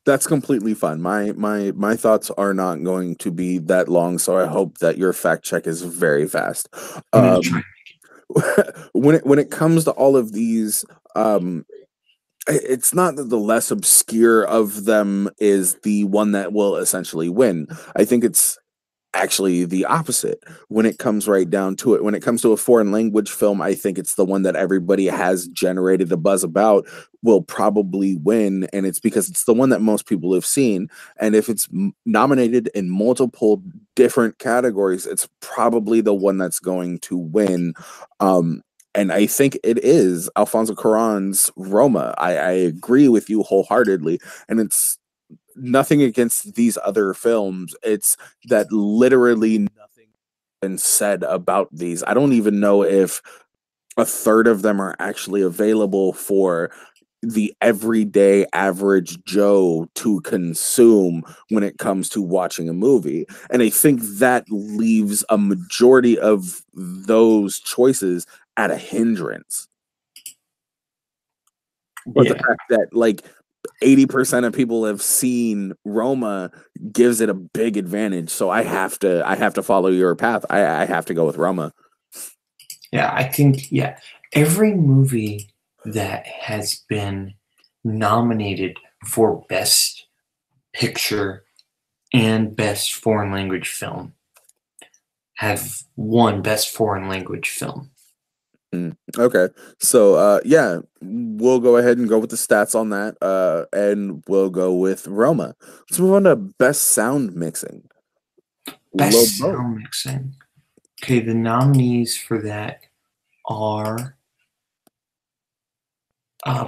That's completely fine. My thoughts are not going to be that long, so I hope that your fact check is very fast. When it comes to all of these, it's not that the less obscure of them is the one that will essentially win. I think it's actually the opposite when it comes right down to it. When it comes to a foreign language film, I think it's the one that everybody has generated a buzz about will probably win, and it's because it's the one that most people have seen. And if it's nominated in multiple different categories, it's probably the one that's going to win. And I think it is Alfonso Cuarón's Roma. I agree with you wholeheartedly, and it's nothing against these other films. It's that literally nothing has been said about these. I don't even know if a third of them are actually available for the everyday average Joe to consume when it comes to watching a movie. And I think that leaves a majority of those choices at a hindrance. But the fact that like 80% of people have seen Roma gives it a big advantage. So I have to follow your path. I have to go with Roma. Yeah, I think every movie that has been nominated for Best Picture and Best Foreign Language Film have won Best Foreign Language Film. Okay, so we'll go ahead and go with the stats on that, and we'll go with Roma. Let's move on to Best Sound Mixing. Best Sound Mixing. Okay, the nominees for that are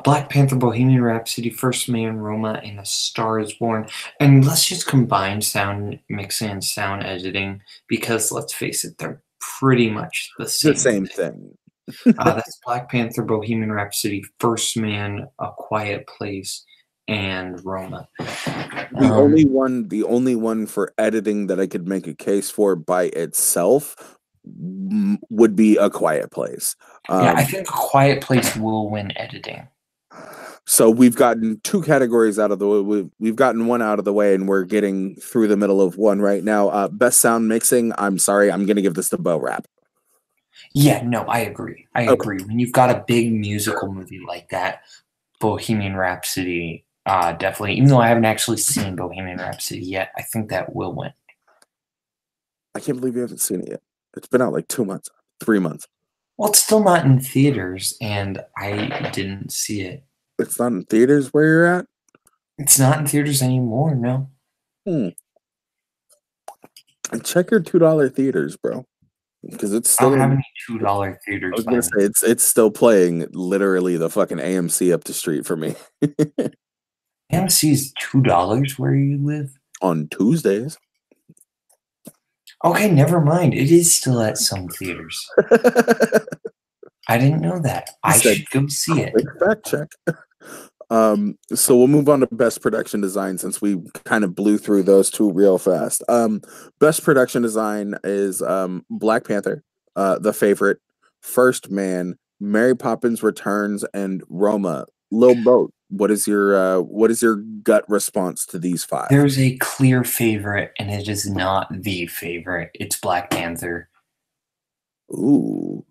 Black Panther, Bohemian Rhapsody, First Man, Roma, and A Star Is Born. And let's just combine sound mixing and sound editing because let's face it, they're pretty much the same thing. That's Black Panther, Bohemian Rhapsody, First Man, A Quiet Place, and Roma. The only one for editing that I could make a case for by itself would be A Quiet Place. I think A Quiet Place will win editing. So we've gotten two categories out of the way. We've gotten one out of the way, and we're getting through the middle of one right now. Best Sound Mixing. I'm sorry, I'm going to give this to Bo Rap. Yeah, no, I agree. I Okay. agree. When you've got a big musical movie like that, Bohemian Rhapsody, definitely. Even though I haven't actually seen Bohemian Rhapsody yet, I think that will win. I can't believe you haven't seen it yet. It's been out like 2 months, 3 months. Well, it's still not in theaters, and I didn't see it. It's not in theaters where you're at? It's not in theaters anymore, no. Hmm. And check your $2 theaters, bro. Because it's I still don't have in. any $2 I theaters was gonna by me. say it's still playing literally the fucking AMC up the street for me AMC is $2 where you live? on Tuesdays. Okay, never mind. It is still at some theaters. I didn't know that. He I said, should go see it. quick fact check. So we'll move on to best production design since we kind of blew through those two real fast. Best production design is Black Panther, The Favorite, First Man, Mary Poppins Returns, and Roma. Lil Boat, what is your gut response to these five? There's a clear favorite, and it is not the favorite. It's Black Panther. Ooh,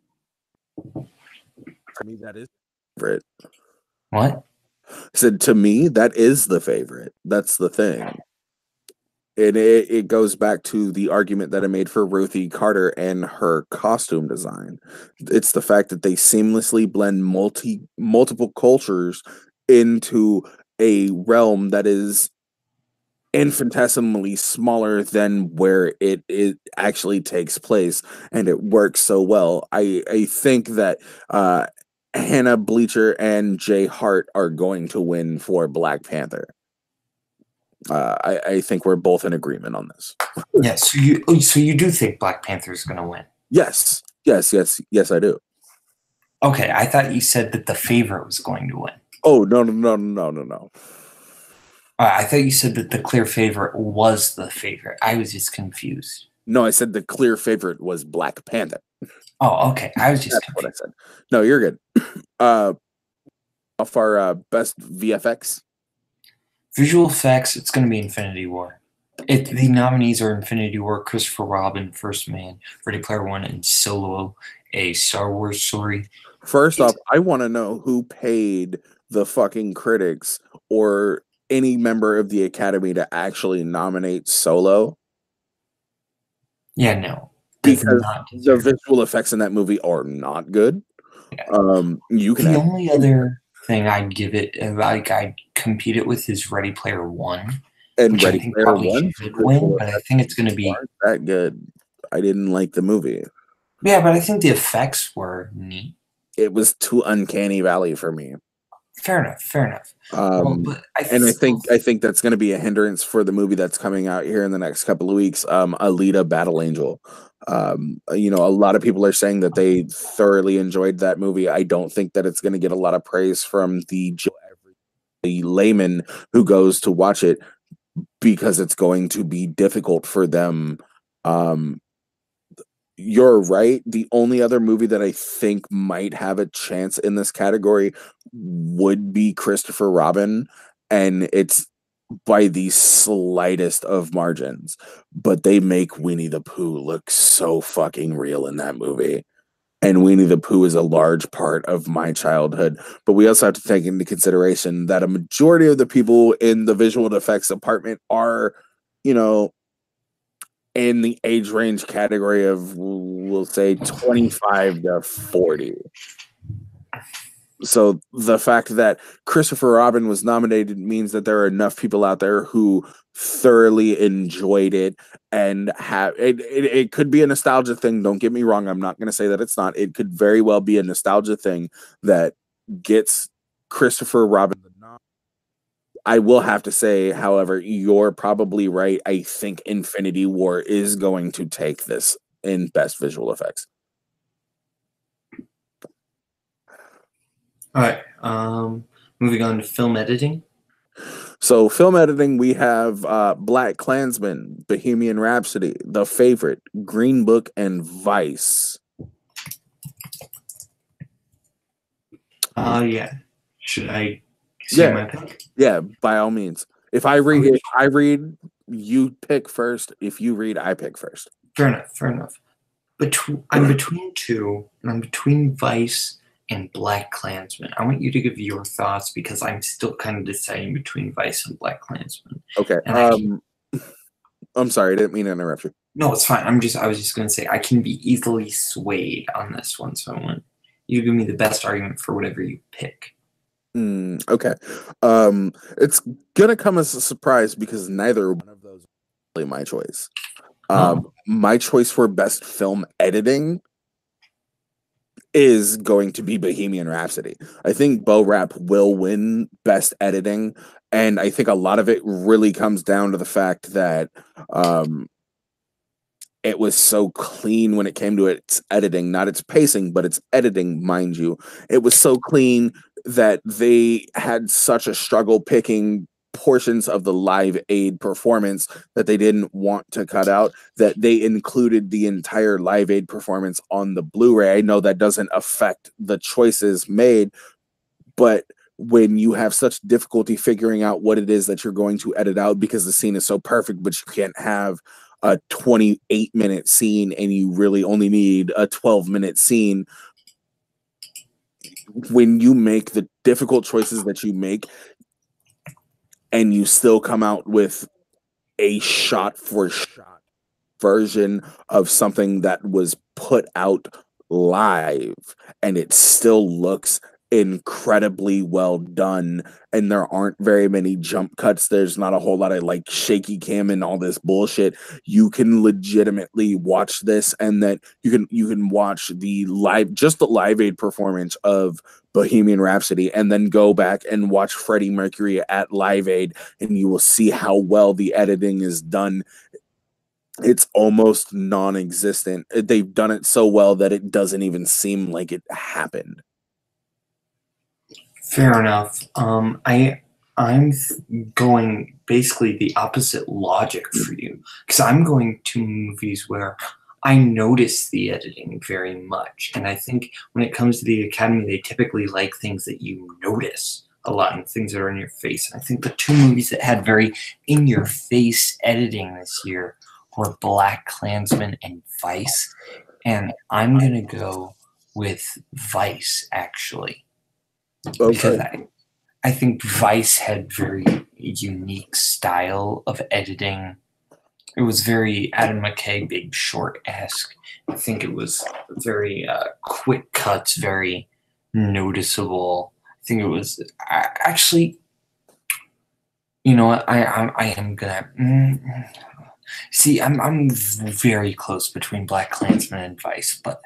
for me that is favorite. What? I said to me that is the favorite. That's the thing. And it goes back to the argument that I made for Ruthie Carter and her costume design. It's the fact that they seamlessly blend multiple cultures into a realm that is infinitesimally smaller than where it actually takes place, and it works so well. I think that Hannah Bleacher and Jay Hart are going to win for Black Panther. I think we're both in agreement on this. Yeah, so you do think Black Panther is going to win? Yes, I do. Okay, I thought you said that the favorite was going to win. Oh no. I thought you said that the clear favorite was the favorite. I was just confused. No, I said the clear favorite was Black Panther. Oh, okay. I was just That's what I confused. said. No, you're good. Off our best VFX. Visual effects, it's going to be Infinity War. The nominees are Infinity War, Christopher Robin, First Man, Ready Player One, and Solo, a Star Wars story. First off, I want to know who paid the fucking critics or any member of the Academy to actually nominate Solo. Yeah, no. Because the visual effects in that movie are not good. Yeah. You can The only other thing I'd give it, like I'd compete it with, is Ready Player One, and which Ready I think Player probably One should win, but I think it's going to be that good. I didn't like the movie. Yeah, but I think the effects were neat. It was too uncanny valley for me. Fair enough. But I think that's going to be a hindrance for the movie that's coming out here in the next couple of weeks. Alita: Battle Angel. A lot of people are saying that they thoroughly enjoyed that movie. I don't think that it's going to get a lot of praise from the layman who goes to watch it because it's going to be difficult for them. You're right. The only other movie that I think might have a chance in this category would be Christopher Robin, and it's by the slightest of margins. But they make Winnie the Pooh look so fucking real in that movie. And Winnie the Pooh is a large part of my childhood. But we also have to take into consideration that a majority of the people in the visual effects department are, in the age range category of, we'll say, 25 to 40. So the fact that Christopher Robin was nominated means that there are enough people out there who thoroughly enjoyed it and have it could be a nostalgia thing. Don't get me wrong. I'm not going to say that it's not. It could very well be a nostalgia thing that gets Christopher Robin the nom. I will have to say, however, you're probably right. I think Infinity War is going to take this in best visual effects. All right. Moving on to film editing. So, film editing, we have Black Klansman, Bohemian Rhapsody, The Favorite, Green Book, and Vice. Yeah. Should I say my pick? Yeah, by all means. If I read, you pick first. If you read, I pick first. Fair enough. I'm between two, and I'm between Vice and Black Klansman. I want you to give your thoughts because I'm still kind of deciding between Vice and Black Klansman. Okay. And I can, I'm sorry, I didn't mean to interrupt you. no, it's fine. I was just gonna say I can be easily swayed on this one, so I want you to give me the best argument for whatever you pick. Okay. It's gonna come as a surprise because neither one of those is really my choice. My choice for best film editing is going to be Bohemian Rhapsody. I think Bo Rap will win best editing, and I think a lot of it really comes down to the fact that it was so clean when it came to its editing, not its pacing, but its editing, mind you. It was so clean that they had such a struggle picking portions of the Live Aid performance that they didn't want to cut out, that they included the entire Live Aid performance on the Blu-ray. I know that doesn't affect the choices made, but when you have such difficulty figuring out what it is that you're going to edit out because the scene is so perfect, but you can't have a 28-minute scene and you really only need a 12-minute scene, when you make the difficult choices that you make and you still come out with a shot for shot version of something that was put out live and it still looks incredibly well done, and there aren't very many jump cuts, there's not a whole lot of like shaky cam and all this bullshit, you can legitimately watch this, and that you can watch the Live Aid performance of Bohemian Rhapsody and then go back and watch Freddie Mercury at Live Aid, and you will see how well the editing is done. It's almost non-existent. They've done it so well that it doesn't even seem like it happened. Fair enough. I'm going basically the opposite logic for you because I'm going to movies where I notice the editing very much, and I think when it comes to the Academy, they typically like things that you notice a lot and things that are in your face. And I think the two movies that had very in-your-face editing this year were Black Klansman and Vice, and I'm gonna go with Vice actually. Because I think Vice had very unique style of editing. It was very Adam McKay, Big Short-esque. I think it was very quick cuts, very noticeable. I think it was actually, you know what? I am gonna see. I'm very close between Black Klansman and Vice, but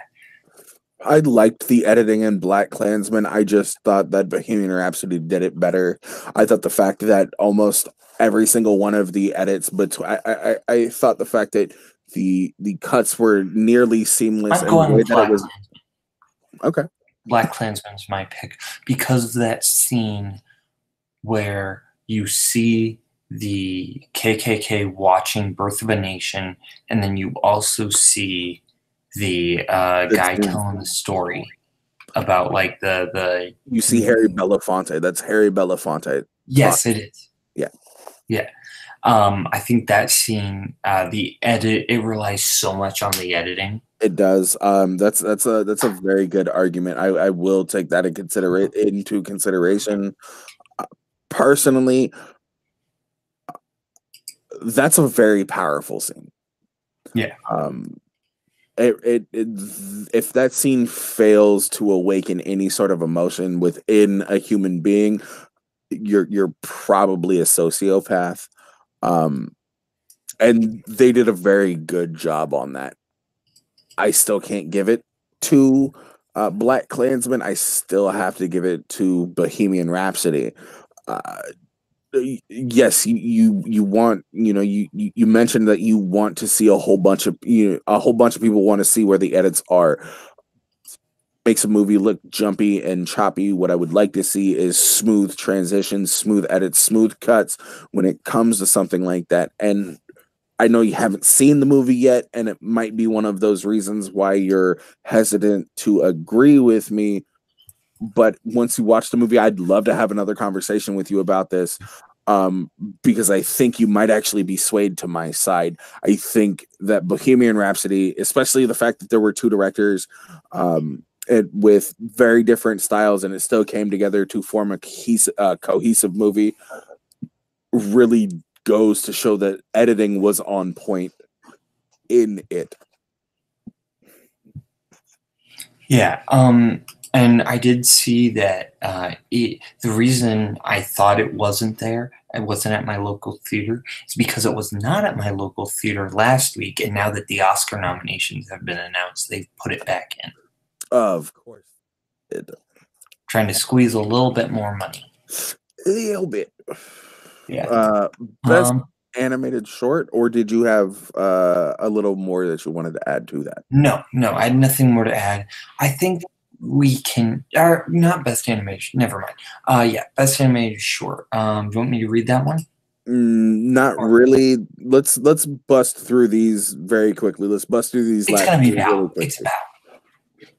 I liked the editing in Black Klansman. I just thought that Bohemian Rhapsody did it better. I thought the fact that almost every single one of the edits, but I thought the fact that the cuts were nearly seamless I'm and the going way with that it was. Okay. Black Klansman's my pick because of that scene where you see the KKK watching Birth of a Nation, and then you also see the guy telling the story about like the you see Harry Belafonte. That's Harry Belafonte. Yes, it is. Yeah. I think that scene, the edit, it relies so much on the editing. It does. That's a very good argument. I will take that into consideration. Personally, that's a very powerful scene. Yeah. If that scene fails to awaken any sort of emotion within a human being, you're probably a sociopath. And they did a very good job on that. I still can't give it to Black Klansman. I still have to give it to Bohemian Rhapsody. Yes, you want, you mentioned that you want to see a whole bunch of people want to see where the edits are. Makes a movie look jumpy and choppy. What I would like to see is smooth transitions, smooth edits, smooth cuts when it comes to something like that. And I know you haven't seen the movie yet, and it might be one of those reasons why you're hesitant to agree with me. But once you watch the movie, I'd love to have another conversation with you about this. because I think you might actually be swayed to my side. I think that Bohemian Rhapsody, especially the fact that there were two directors, with very different styles, and it still came together to form a cohesive movie, really goes to show that editing was on point in it. Yeah. And I did see that the reason I thought it wasn't at my local theater, is because it was not at my local theater last week. And now that the Oscar nominations have been announced, they've put it back in. Of course. Trying to squeeze a little bit more money. A little bit. Yeah. Best animated short, or did you have a little more that you wanted to add to that? No, I had nothing more to add. I think we can, or not best animation, never mind. Yeah, best animated short. Do you want me to read that one? Not really. Let's bust through these very quickly. Let's bust through these. It's gonna be Bao. It's Bao.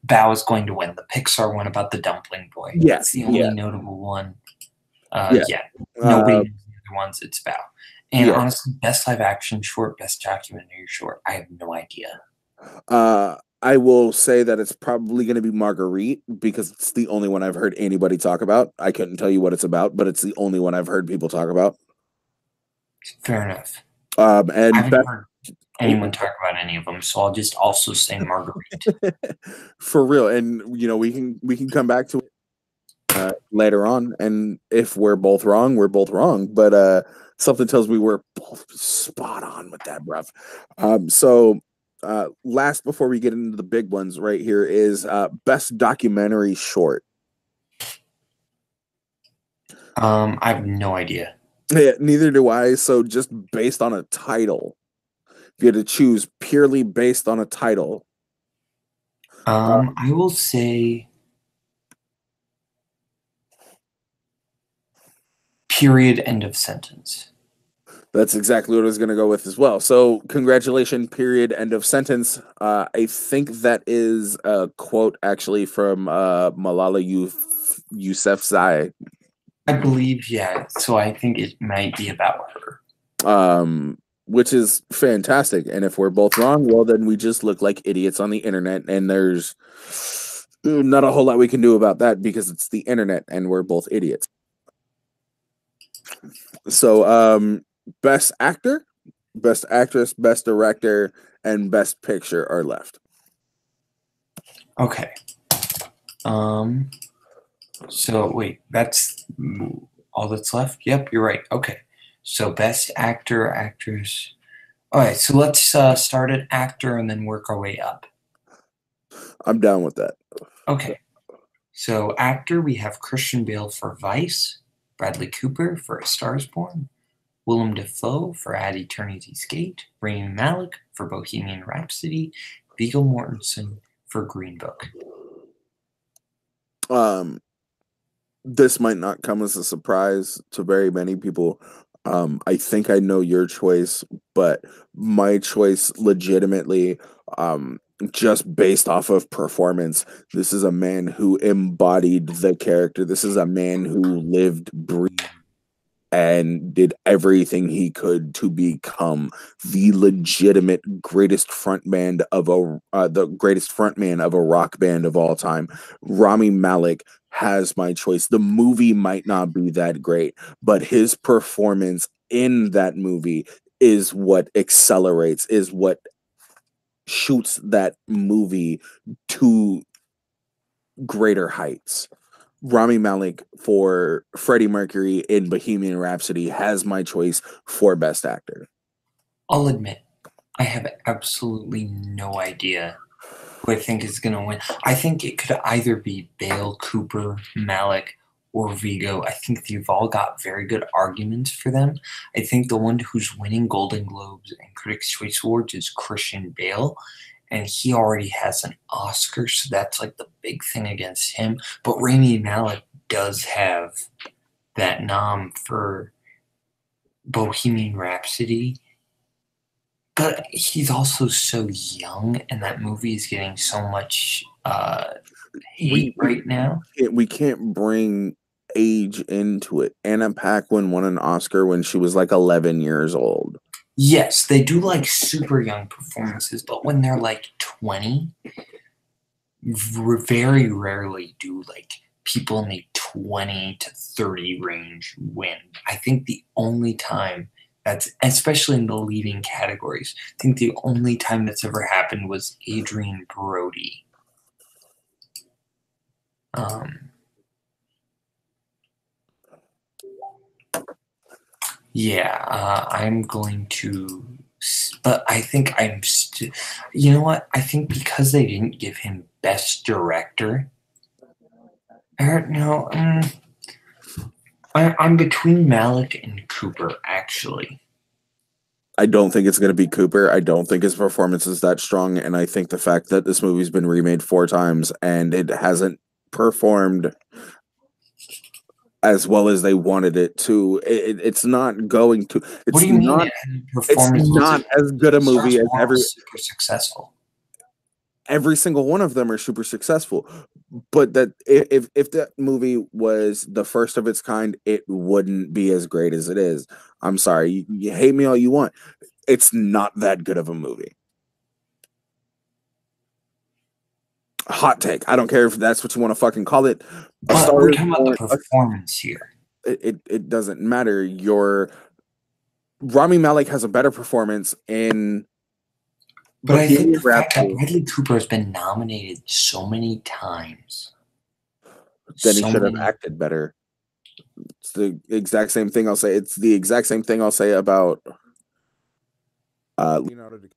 Bao is going to win. The Pixar one about the dumpling boy. Yeah, it's the only notable one. Nobody knows the other ones. It's Bao. And honestly, best live action short, best documentary short. I have no idea. I will say that it's probably going to be Marguerite, because it's the only one I've heard anybody talk about. I couldn't tell you what it's about, but it's the only one I've heard people talk about. Fair enough. And I haven't heard anyone talk about any of them, so I'll just also say Marguerite. For real. And we can come back to it later on, and if we're both wrong, we're both wrong. But something tells me we're both spot on with that, bruv. So last, before we get into the big ones, right here is best documentary short. I have no idea. Yeah, neither do I. So just based on a title, if you had to choose purely based on a title, I will say period, end of sentence. That's exactly what I was going to go with as well. So congratulations, period, end of sentence. I think that is a quote actually from Malala Yousafzai. I believe, yeah. So I think it might be about her. Which is fantastic. And if we're both wrong, well, then we just look like idiots on the internet, and there's not a whole lot we can do about that, because it's the internet and we're both idiots. So best actor, best actress, best director, and best picture are left. Okay. So wait, that's all that's left? Yep, you're right. Okay. So best actor, actress. All right, so let's start at actor and then work our way up. I'm down with that. Okay. So actor, we have Christian Bale for Vice, Bradley Cooper for A Star Is Born, Willem Dafoe for At Eternity's Gate, Rami Malek for Bohemian Rhapsody, Viggo Mortensen for Green Book. This might not come as a surprise to very many people. I think I know your choice, but my choice, legitimately, just based off of performance, this is a man who embodied the character. This is a man who lived, breathed, and did everything he could to become the legitimate greatest frontman of a rock band of all time. Rami Malek has my choice. The movie might not be that great, but his performance in that movie is what accelerates, is what shoots that movie to greater heights. Rami Malek for Freddie Mercury in Bohemian Rhapsody has my choice for best actor. I'll admit, I have absolutely no idea who I think is going to win. I think it could either be Bale, Cooper, Malek, or Viggo. I think they've all got very good arguments for them. I think the one who's winning Golden Globes and Critics' Choice Awards is Christian Bale, and he already has an Oscar, so that's like the big thing against him. But Rami Malek does have that nom for Bohemian Rhapsody, but he's also so young, and that movie is getting so much hate right now. We can't bring age into it. Anna Paquin won an Oscar when she was like 11 years old. Yes, they do like super young performances, but when they're like 20, very rarely do like people in the 20 to 30 range win. I think the only time that's, especially in the leading categories, I think the only time that's ever happened was Adrian Brody. I'm going to, but I think I'm still, you know what? I think because they didn't give him Best Director, or no, I'm between Malik and Cooper, actually. I don't think it's going to be Cooper. I don't think his performance is that strong. And I think the fact that this movie's been remade 4 times and it hasn't performed as well as they wanted it to, it's not going to. What do you mean it hasn't performed It's not as good a movie as super successful. Every single one of them are super successful. But that if that movie was the first of its kind, it wouldn't be as great as it is. I'm sorry, you hate me all you want. It's not that good of a movie. Hot take. I don't care if that's what you want to fucking call it. But we're talking about the performance here. It doesn't matter. Rami Malek has a better performance in. But I think the fact that Bradley Cooper has been nominated so many times, then he should have acted better. It's the exact same thing I'll say. It's the exact same thing I'll say about Leonardo DiCaprio.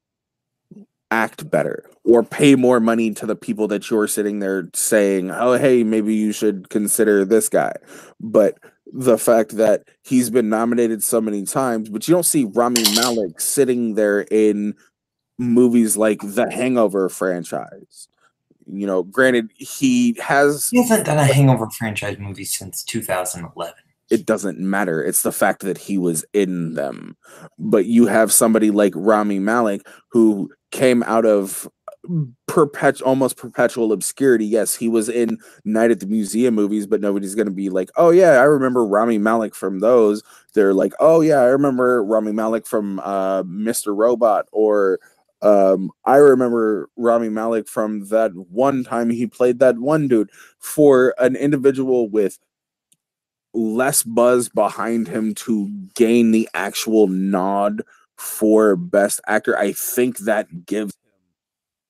Act better or pay more money to the people that you're sitting there saying, oh, hey, maybe you should consider this guy. But the fact that he's been nominated so many times, but you don't see Rami Malek sitting there in movies like the Hangover franchise. You know, granted, he hasn't done a Hangover franchise movie since 2011. It doesn't matter. It's the fact that he was in them. But you have somebody like Rami Malek who came out of almost perpetual obscurity. Yes, he was in Night at the Museum movies, but nobody's going to be like, oh yeah, I remember Rami Malek from those. They're like, oh yeah, I remember Rami Malek from Mr. Robot, or I remember Rami Malek from that one time he played that one dude. For an individual with less buzz behind him to gain the actual nod for Best Actor, I think that gives him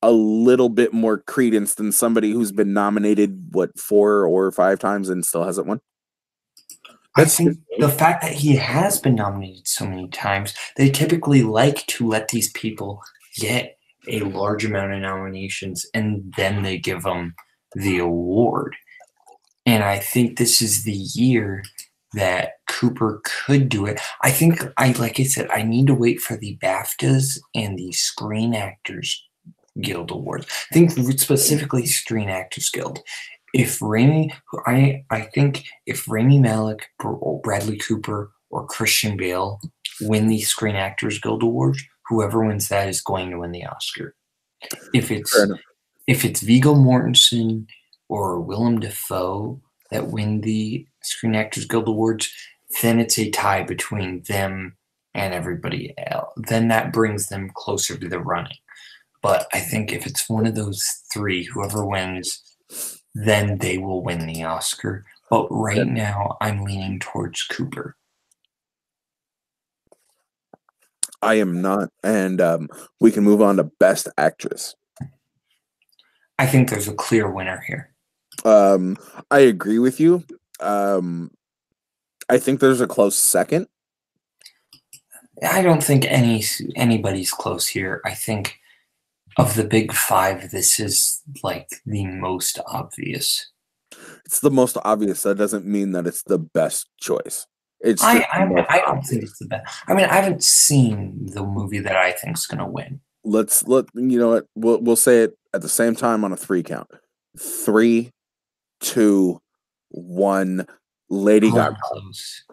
a little bit more credence than somebody who's been nominated 4 or 5 times and still hasn't won. I think the fact that he has been nominated so many times, they typically like to let these people get a large amount of nominations and then they give them the award. And I think this is the year that Cooper could do it. I think, like I said, I need to wait for the BAFTAs and the Screen Actors Guild Awards. I think specifically Screen Actors Guild. If I think if Rami Malek or Bradley Cooper or Christian Bale win the Screen Actors Guild Awards, whoever wins that is going to win the Oscar. If it's Viggo Mortensen or Willem Dafoe that win the Screen Actors Guild Awards, then it's a tie between them and everybody else. Then that brings them closer to the running. But I think if it's one of those 3, whoever wins, then they will win the Oscar. But right now, I'm leaning towards Cooper. I am not. And we can move on to Best Actress. I think there's a clear winner here. I agree with you. I think there's a close second. I don't think anybody's close here. I think of the big 5, this is like the most obvious. It's the most obvious. That doesn't mean that it's the best choice. I don't think it's the best. I mean, I haven't seen the movie that I think is going to win. You know what? We'll say it at the same time on a 3 count. 3, 2, 1. Lady Gaga. Close.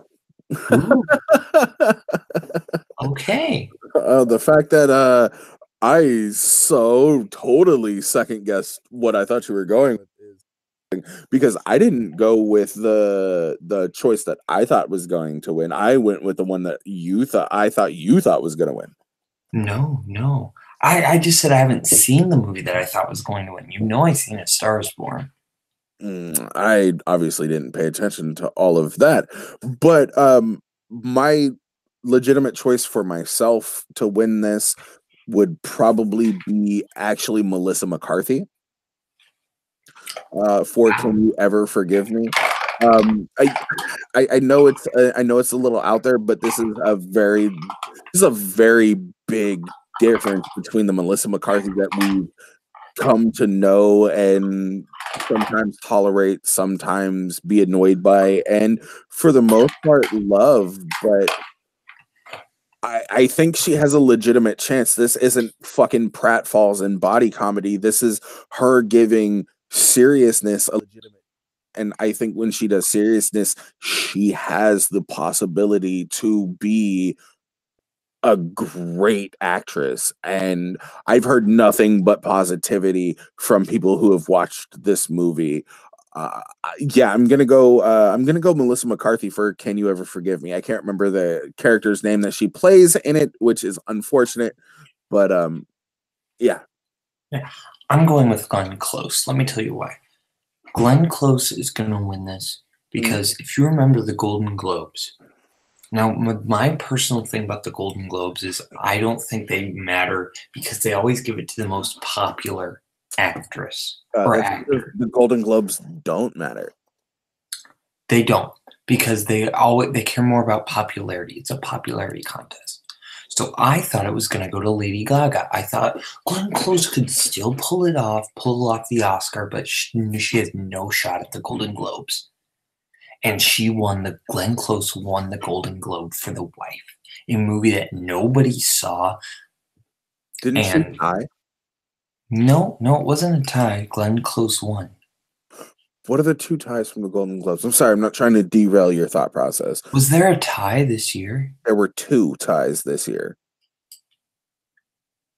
Okay. The fact that I so totally second guessed what I thought you were going with is because I didn't go with the choice that I thought was going to win. I went with the one that I thought you thought was going to win. No, no. I just said I haven't seen the movie that I thought was going to win. You know I seen A Star is Born. I obviously didn't pay attention to all of that, but my legitimate choice for myself to win this would probably be actually Melissa McCarthy for Wow. "Can You Ever Forgive Me." Um, I, I know it's a little out there, but this is a very big difference between the Melissa McCarthy that we come to know and sometimes tolerate, sometimes be annoyed by, and for the most part love. But I think she has a legitimate chance. This isn't fucking pratfalls and body comedy. This is her giving seriousness a legitimate. And I think when she does seriousness, she has the possibility to be a great actress. And I've heard nothing but positivity from people who have watched this movie. Yeah, I'm gonna go. I'm gonna go Melissa McCarthy for "Can You Ever Forgive Me." I can't remember the character's name that she plays in it, which is unfortunate. But yeah. Yeah. I'm going with Glenn Close. Let me tell you why. Glenn Close is going to win this because if you remember the Golden Globes, now my personal thing about the Golden Globes is I don't think they matter because they always give it to the most popular actress or That's because actor. the Golden Globes don't matter. They don't because they care more about popularity. It's a popularity contest. So I thought it was going to go to Lady Gaga. I thought Glenn Close could still pull off the Oscar, but she has no shot at the Golden Globes. And Glenn Close won the Golden Globe for The Wife, a movie that nobody saw. Didn't she tie? No, it wasn't a tie. Glenn Close won. What are the two ties from the Golden Globes? I'm sorry, I'm not trying to derail your thought process. Was there a tie this year? There were two ties this year.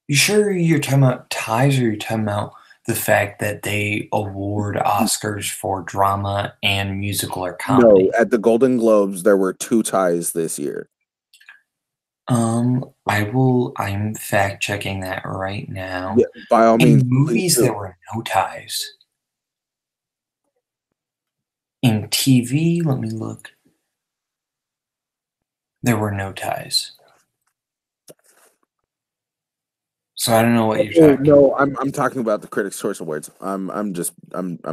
You sure you're talking about ties, or you're talking about the fact that they award Oscars for drama and musical or comedy? No, at the Golden Globes, there were two ties this year. I'm fact checking that right now. Yeah, by all means. In movies, there were no ties. In TV, let me look. There were no ties. So I don't know what you're talking about. No, I'm talking about the Critics' Choice Awards. I'm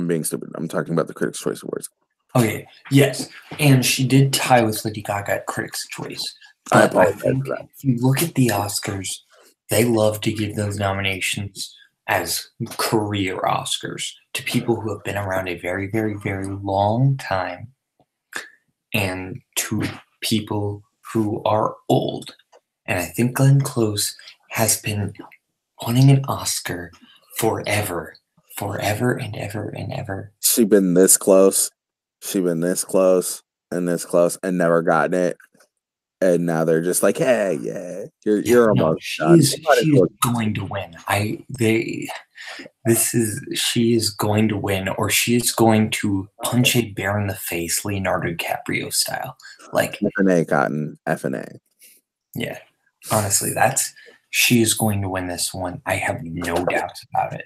being stupid. I'm talking about the Critics' Choice Awards. Okay, yes. And she did tie with Lady Gaga at Critics' Choice. But I think if you look at the Oscars, they love to give those nominations as career Oscars to people who have been around a very, very, very long time and to people who are old. And I think Glenn Close has been winning an Oscar forever and ever and ever. She's been this close. She's been this close and never gotten it. And now they're just like, hey, yeah, you're almost done. She is going to win. She is going to win, or she is going to punch a bear in the face, Leonardo DiCaprio style. Like FNA Cotton, FNA. Yeah, honestly, she is going to win this one. I have no doubts about it.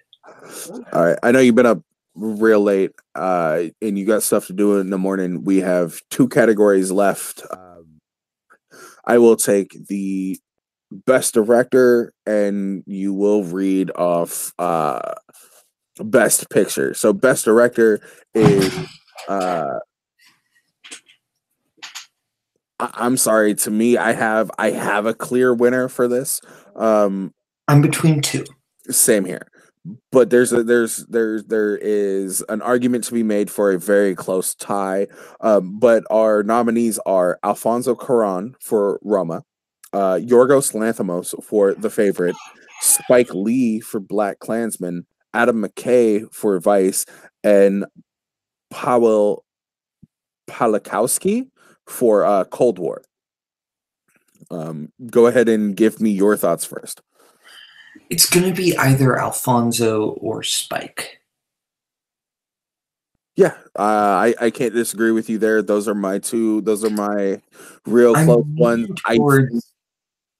All right, I know you've been up real late, and you got stuff to do in the morning. We have two categories left. I will take the best director, and you will read off best picture. So best director is I'm sorry, to me, I have a clear winner for this. I'm between two. Same here. But there is an argument to be made for a very close tie. But our nominees are Alfonso Cuarón for Roma, Yorgos Lanthimos for The Favorite, Spike Lee for Black Klansman, Adam McKay for Vice, and Paweł Pawlikowski for Cold War. Go ahead and give me your thoughts first. It's going to be either Alfonso or Spike. Yeah, I can't disagree with you there. Those are my two. Those are my real close I'm ones. leaning towards.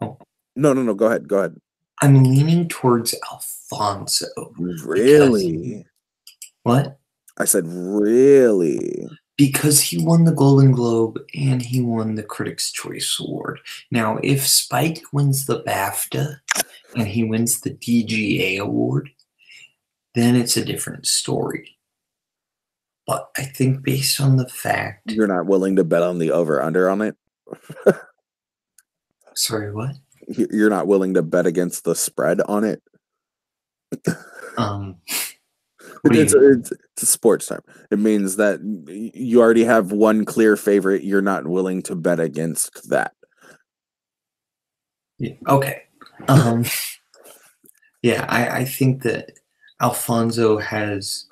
Oh, No. Go ahead. Go ahead. I'm leaning towards Alfonso because Really? what? I said really. Because he won the Golden Globe and he won the Critics' Choice Award. Now, if Spike wins the BAFTA and he wins the DGA award, then it's a different story. But I think based on the fact, You're not willing to bet on the over under on it. sorry, what? You're not willing to bet against the spread on it. Um, what do you mean? It's a sports term. It means that you already have one clear favorite. You're not willing to bet against that. Yeah, okay. Um, yeah, I think that Alfonso has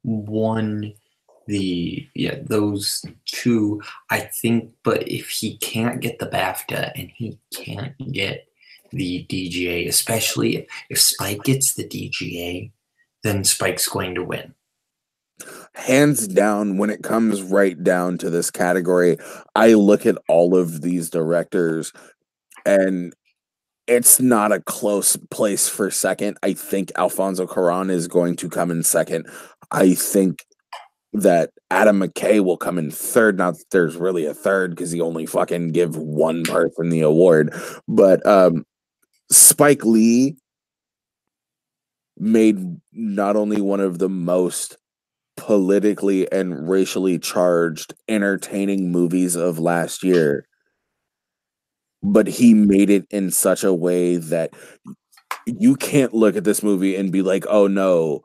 won those two. I think, but if he can't get the BAFTA and he can't get the DGA, especially if Spike gets the DGA, then Spike's going to win. Hands down, when it comes right down to this category, I look at all of these directors and it's not a close place for second. I think Alfonso Cuarón is going to come in second. I think that Adam McKay will come in third. Not that there's really a third because he only fucking give one person the award. But Spike Lee made not only one of the most politically and racially charged entertaining movies of last year, but he made it in such a way that you can't look at this movie and be like, oh no,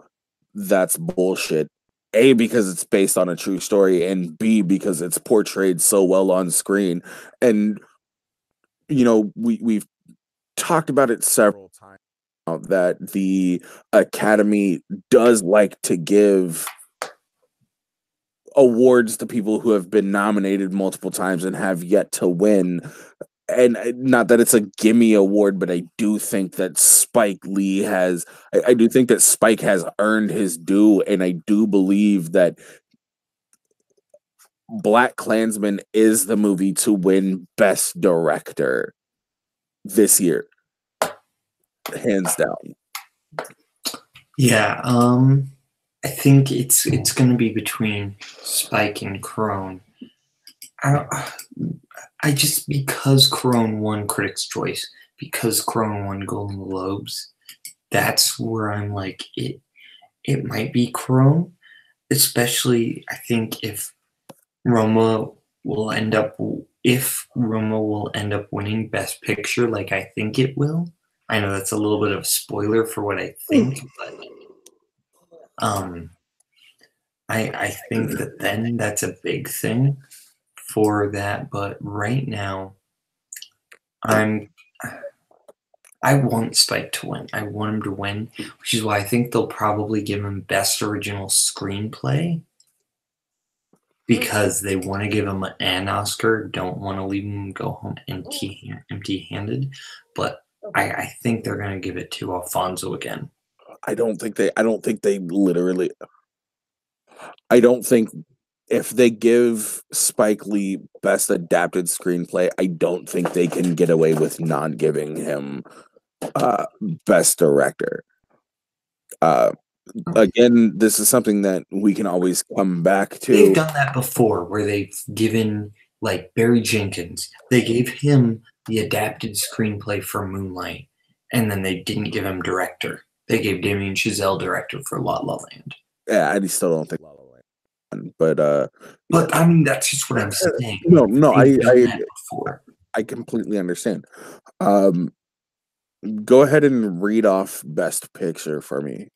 that's bullshit. A, because it's based on a true story, and B, because it's portrayed so well on screen. And you know, we've talked about it several times now that the Academy does like to give awards to people who have been nominated multiple times and have yet to win. And not that it's a gimme award, but I do think that Spike Lee has, I do think that Spike has earned his due, and I do believe that Black Klansman is the movie to win Best Director this year, hands down. Yeah, I think it's going to be between Spike and Crone. I just because Crone won Critics' Choice, because Crone won Golden Globes, that's where I'm like it might be Crone, especially I think if Roma will end up winning Best Picture like I think it will. I know that's a little bit of a spoiler for what I think, but I think that then that's a big thing for that. But right now, I want Spike to win. I want him to win, which is why I think they'll probably give him Best Original Screenplay because they want to give him an Oscar, don't want to leave him go home empty-handed. But I think they're going to give it to Alfonso again. I don't think they literally. I don't think if they give Spike Lee Best Adapted Screenplay, I don't think they can get away with not giving him Best Director. Again, this is something that we can always come back to. They've done that before where they've given, like Barry Jenkins, they gave him the adapted screenplay for Moonlight, and then they didn't give him director. They gave Damien Chazelle director for La La Land. Yeah, I still don't think La La Land, but I mean that's just what I'm saying. No, I completely understand. Go ahead and read off Best Picture for me,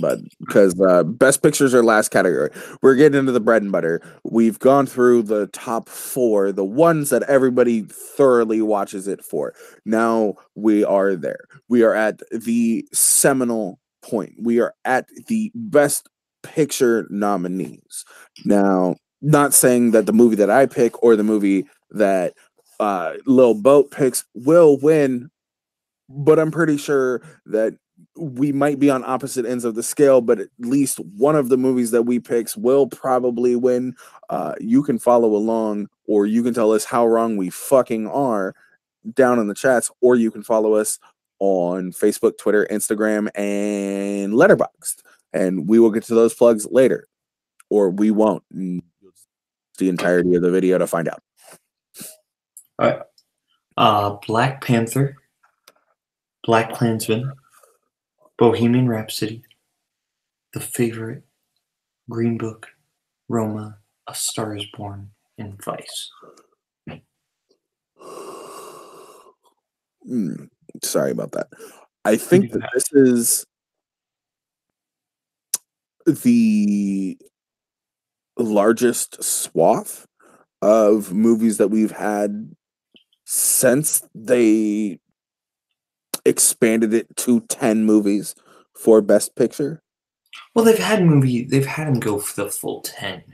but because Best Picture's our last category. We're getting into the bread and butter. We've gone through the top 4, the ones that everybody thoroughly watches it for. Now we are there. We are at the seminal point. We are at the Best Picture nominees. Now, not saying that the movie that I pick or the movie that Lil Boat picks will win, but I'm pretty sure that we might be on opposite ends of the scale, but at least one of the movies that we pick will probably win. You can follow along, or you can tell us how wrong we fucking are down in the chats, or you can follow us on Facebook, Twitter, Instagram, and Letterboxd. And we will get to those plugs later, or we won't. The entirety of the video to find out. All right. Black Panther, Black Klansman, Bohemian Rhapsody, The Favorite, Green Book, Roma, A Star Is Born, and Vice. Sorry about that. I think that this is the largest swath of movies that we've had since they expanded it to 10 movies for Best Picture. Well, they've had them go for the full 10.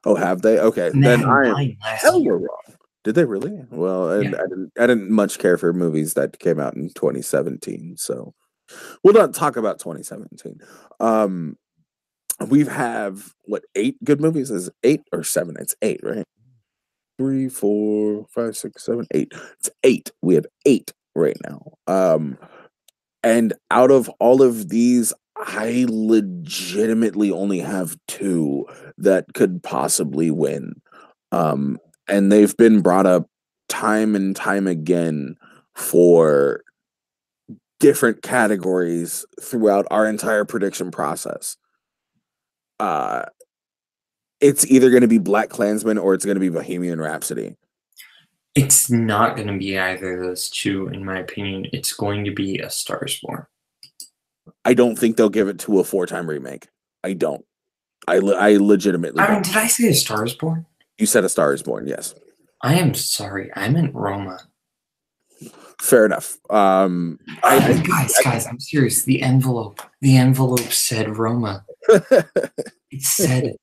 Oh, have they? Okay, And then they had I 9 last hell year. were wrong. Did they really? Well, and Yeah. I didn't much care for movies that came out in 2017, so we'll not talk about 2017. We have what, 8 good movies? Is it 8 or 7? It's 8, right? 3, 4, 5, 6, 7, 8. It's 8. We have 8 right now. And out of all of these, I legitimately only have 2 that could possibly win. And they've been brought up time and time again for different categories throughout our entire prediction process. It's either going to be Black Klansman or it's going to be Bohemian Rhapsody. It's not going to be either of those 2, in my opinion. It's going to be A Star Is Born. I don't think they'll give it to a 4-time remake. I don't. I legitimately don't. Did I say A Star Is Born? You said A Star Is Born, yes. I am sorry. I meant Roma. Fair enough. Guys, I'm serious. The envelope said Roma. It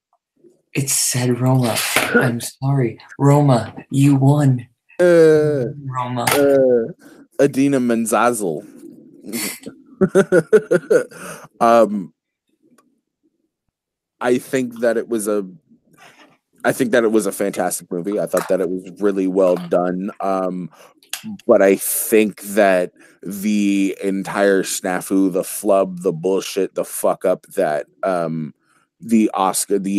said Roma. I'm sorry. Roma, you won. Roma. Adina Menzazel. I think that it was a fantastic movie. I thought that it was really well done. But I think that the entire snafu, the flub, the bullshit, the fuck up that the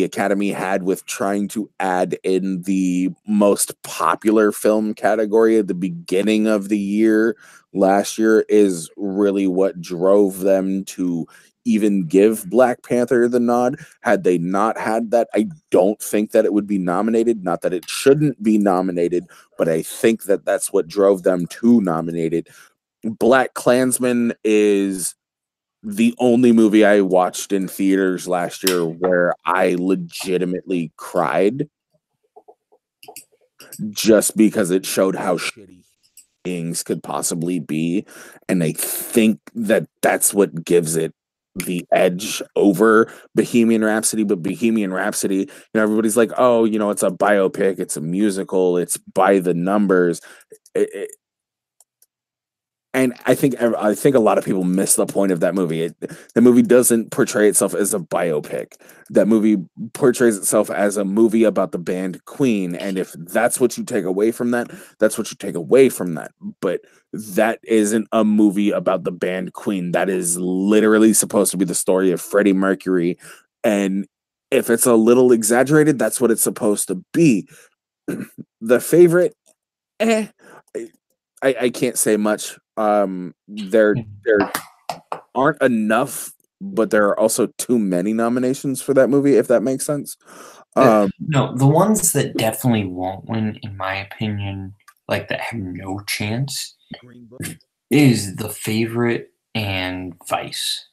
Academy had with trying to add in the most popular film category at the beginning of the year last year is really what drove them to even give Black Panther the nod. Had they not had that, I don't think that it would be nominated. Not that it shouldn't be nominated, but I think that that's what drove them to nominate it. Black Klansman is the only movie I watched in theaters last year where I legitimately cried just because it showed how shitty things could possibly be. And I think that that's what gives it the edge over Bohemian Rhapsody. But Bohemian Rhapsody, everybody's like, oh, it's a biopic, it's a musical, it's by the numbers. And I think a lot of people miss the point of that movie. The movie doesn't portray itself as a biopic. That movie portrays itself as a movie about the band Queen. And if that's what you take away from that, that's what you take away from that. But that isn't a movie about the band Queen. That is literally supposed to be the story of Freddie Mercury. And if it's a little exaggerated, that's what it's supposed to be. The Favorite, I can't say much. There aren't enough, but there are also too many nominations for that movie, if that makes sense. No, the ones that definitely won't win, in my opinion, like that have no chance, is The Favorite and Vice.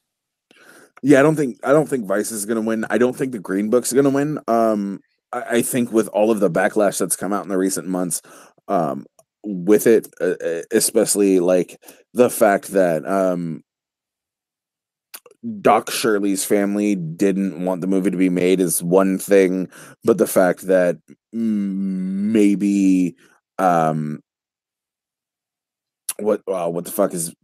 Yeah, I don't think Vice is gonna win. I don't think the Green Book's gonna win. I think with all of the backlash that's come out in the recent months, with it, especially like the fact that Doc Shirley's family didn't want the movie to be made is one thing, but the fact that maybe what the fuck is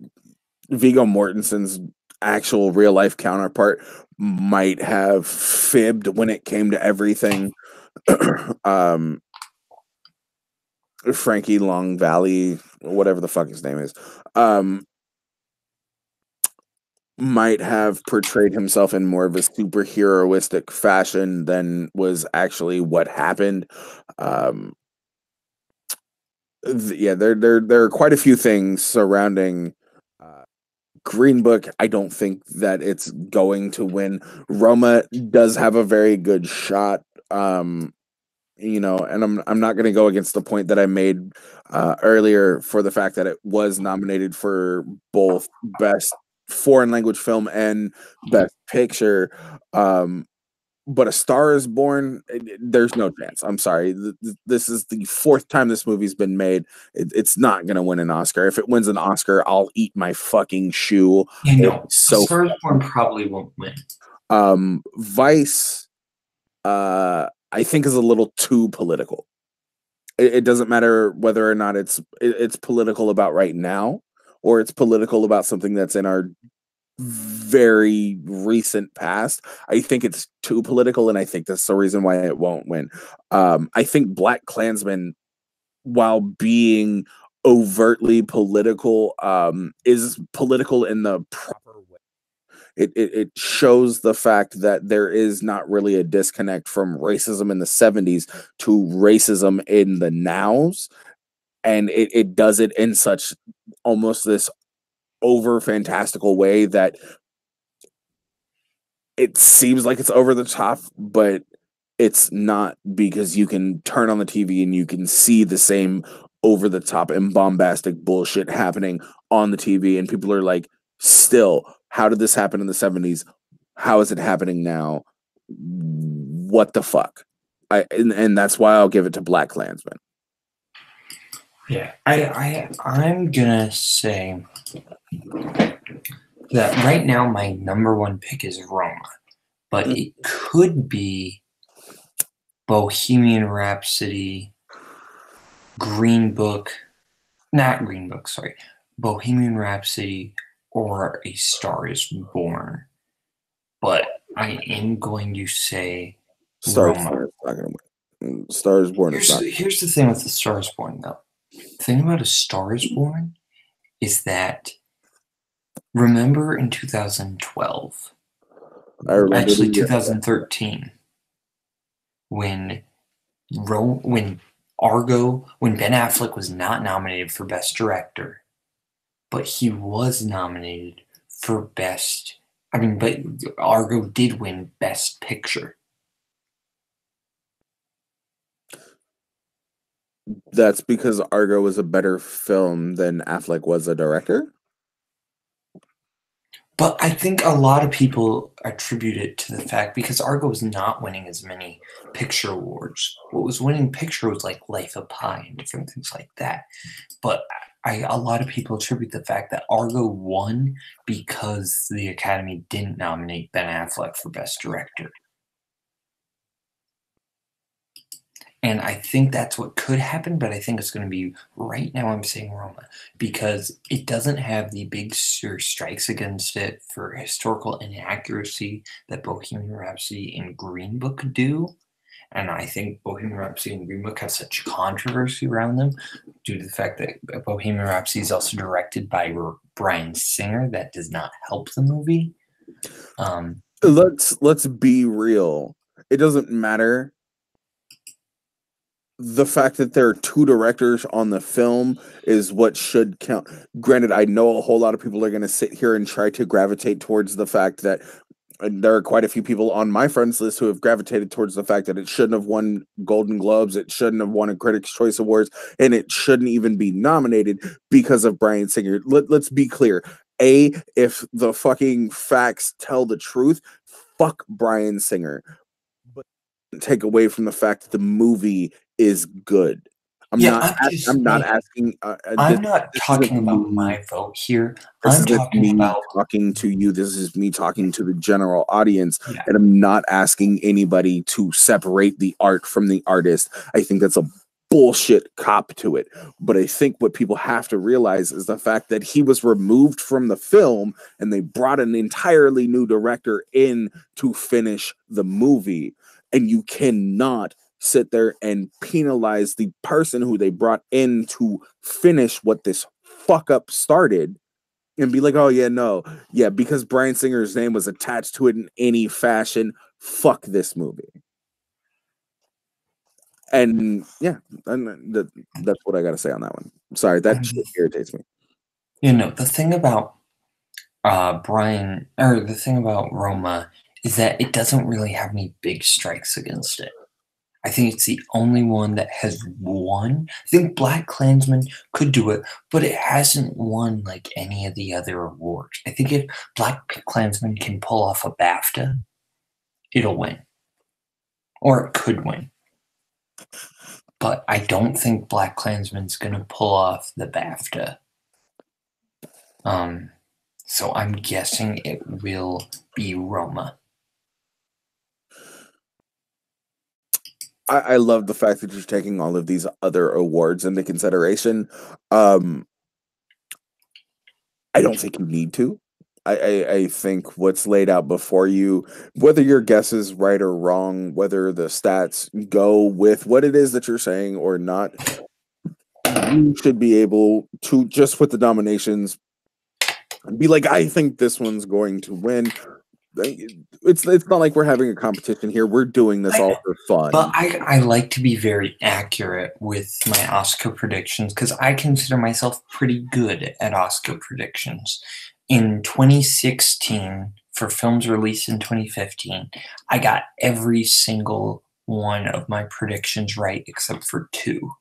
Viggo Mortensen's actual real life counterpart might have fibbed when it came to everything. Frankie Long Valley, whatever the fuck his name is, might have portrayed himself in more of a superheroistic fashion than was actually what happened. Yeah, there are quite a few things surrounding Green Book. I don't think that it's going to win. Roma does have a very good shot. And I'm not going to go against the point that I made earlier for the fact that it was nominated for both best foreign language film and best picture. But A Star Is Born, there's no chance. I'm sorry. This is the fourth time this movie's been made. It's not going to win an Oscar. If it wins an Oscar, I'll eat my fucking shoe. So Star Is Born probably won't win. Vice, I think, is a little too political. It doesn't matter whether or not it's political about right now or it's political about something that's in our very recent past. I think it's too political, and I think that's the reason why it won't win. I think Black Klansman, while being overtly political, is political in the proper way. It shows the fact that there is not really a disconnect from racism in the 70s to racism in the nows, and it does it in such almost this over fantastical way that it seems like it's over the top, but it's not, because you can turn on the TV and you can see the same over the top and bombastic bullshit happening on the TV, and people are like, still, how did this happen in the 70s? How is it happening now? What the fuck? And that's why I'll give it to Black Klansman. Yeah, I'm gonna say that right now my number one pick is Roma, but it could be Bohemian Rhapsody, Bohemian Rhapsody, or A Star Is Born. But I am going to say Star Is Born is not going to win. Star Is Born is not. Here's the thing with The Star Is Born, though. The thing about A Star Is Born is that, remember in 2012, actually 2013, when Argo, when Ben Affleck was not nominated for Best Director, but he was nominated for but Argo did win Best Picture. That's because Argo was a better film than Affleck was a director? But I think a lot of people attribute it to the fact because Argo was not winning as many picture awards. What was winning picture was like Life of Pi and different things like that. But a lot of people attribute the fact that Argo won because the Academy didn't nominate Ben Affleck for Best Director. And I think that's what could happen, but I think it's going to be, right now I'm saying Roma, because it doesn't have the big strikes against it for historical inaccuracy that Bohemian Rhapsody and Green Book do. And I think Bohemian Rhapsody and Green Book have such controversy around them due to the fact that Bohemian Rhapsody is also directed by Bryan Singer. That does not help the movie. Let's be real. It doesn't matter. The fact that there are two directors on the film is what should count. Granted, I know a whole lot of people are going to sit here and try to gravitate towards the fact that, and there are quite a few people on my friends list who have gravitated towards the fact that it shouldn't have won Golden Globes, it shouldn't have won a Critics' Choice Awards, and it shouldn't even be nominated because of Bryan Singer. Let's be clear. If the fucking facts tell the truth, fuck Bryan Singer. But take away from the fact that the movie is good. I'm not asking. I'm not talking about my vote here. I'm talking to you. This is me talking to the general audience, and I'm not asking anybody to separate the art from the artist. I think that's a bullshit cop to it. But I think what people have to realize is the fact that he was removed from the film and they brought an entirely new director in to finish the movie. And you cannot sit there and penalize the person who they brought in to finish what this fuck up started and be like, oh yeah, no, yeah, because Bryan Singer's name was attached to it in any fashion, fuck this movie. And yeah, and that's what I got to say on that one. Sorry, that shit irritates me. The thing about the thing about Roma is that it doesn't really have any big strikes against it. I think it's the only one that has won. I think Black Klansman could do it, but it hasn't won like any of the other awards. I think if Black Klansman can pull off a BAFTA, it'll win. Or it could win. But I don't think Black Klansman's going to pull off the BAFTA. So I'm guessing it will be Roma. I love the fact that you're taking all of these other awards into consideration. I don't think you need to. I think what's laid out before you, whether your guess is right or wrong, whether the stats go with what it is that you're saying or not, you should be able to, just with the nominations, be like, I think this one's going to win. It's not like we're having a competition here. We're doing this all for fun. But I like to be very accurate with my Oscar predictions because I consider myself pretty good at Oscar predictions. In 2016, for films released in 2015, I got every single one of my predictions right except for 2.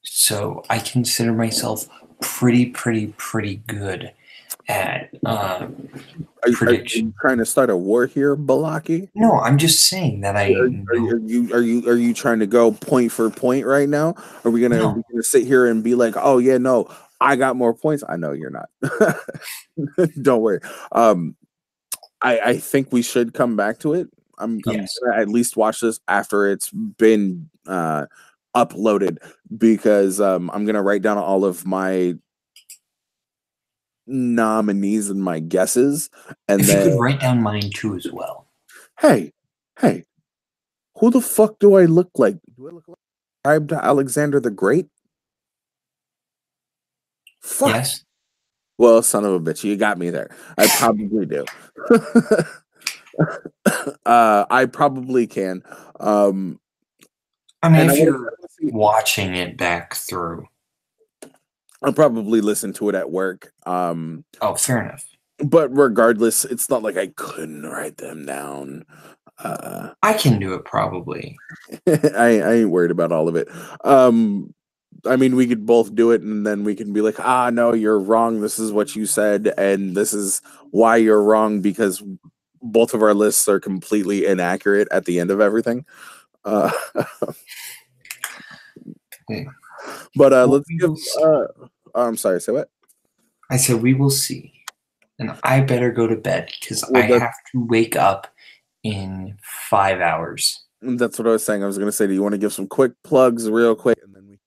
So I consider myself pretty good at prediction. Are you trying to start a war here, Balaki? No, I'm just saying that I. Are you trying to go point for point right now? Are we gonna sit here and be like, oh yeah, no, I got more points? I know you're not. Don't worry. I think we should come back to it. I'm gonna at least watch this after it's been uploaded because I'm gonna write down all of my nominees and my guesses, and If then you could write down mine too as well. Hey, who the fuck do I look like? Do I look like scribe to Alexander the Great? Fuck. Yes. Well, son of a bitch, you got me there. I probably do. I probably can. I mean, if you're watching it back through, I'll probably listen to it at work. Oh, fair enough. But regardless, it's not like I couldn't write them down. I can do it probably. I ain't worried about all of it. I mean, we could both do it, and then we can be like, no, you're wrong. This is what you said, and this is why you're wrong, because both of our lists are completely inaccurate at the end of everything. But let's give... I'm sorry, say what? I said we will see. And I better go to bed, because I have to wake up in 5 hours. That's what I was saying. I was going to say, do you want to give some quick plugs real quick? And then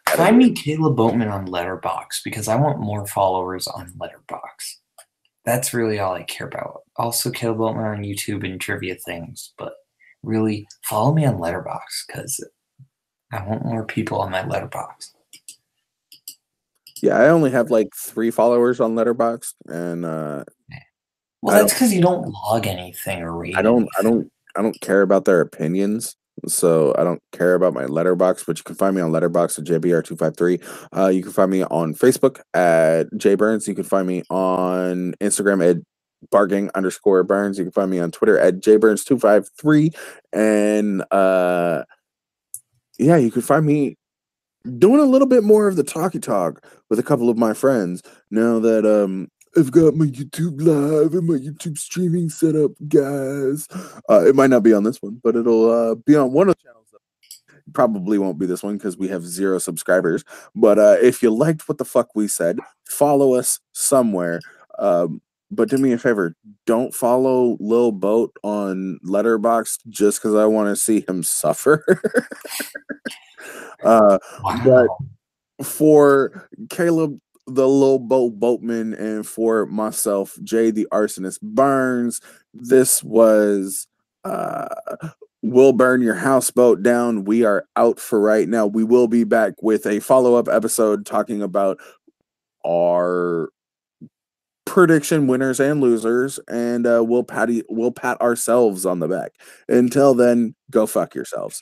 find me Caleb Boatman on Letterboxd because I want more followers on Letterboxd. That's really all I care about. Also, Caleb Boatman on YouTube and trivia things, but really follow me on Letterboxd because I want more people on my Letterboxd. Yeah, I only have like 3 followers on Letterboxd, and well, that's because you don't log anything or read. I don't care about their opinions, so I don't care about my Letterboxd. But you can find me on Letterboxd at JBR253. You can find me on Facebook at JBurns. You can find me on Instagram at _Burns. You can find me on Twitter at JBurns253, and yeah, you can find me doing a little bit more of the talkie talk with a couple of my friends now that I've got my YouTube live and my YouTube streaming set up, guys. It might not be on this one, but it'll be on one of the channels. It probably won't be this one because we have 0 subscribers. But if you liked what the fuck we said, follow us somewhere. But do me a favor, don't follow Lil Boat on Letterboxd just because I want to see him suffer. But Wow. for Caleb, the Lil Boat Boatman, and for myself, Jay the Arsonist Burns, this was uh We'll Burn Your Houseboat Down. We are out for right now. We will be back with a follow-up episode talking about our prediction winners and losers, and we'll pat ourselves on the back. Until then, go fuck yourselves.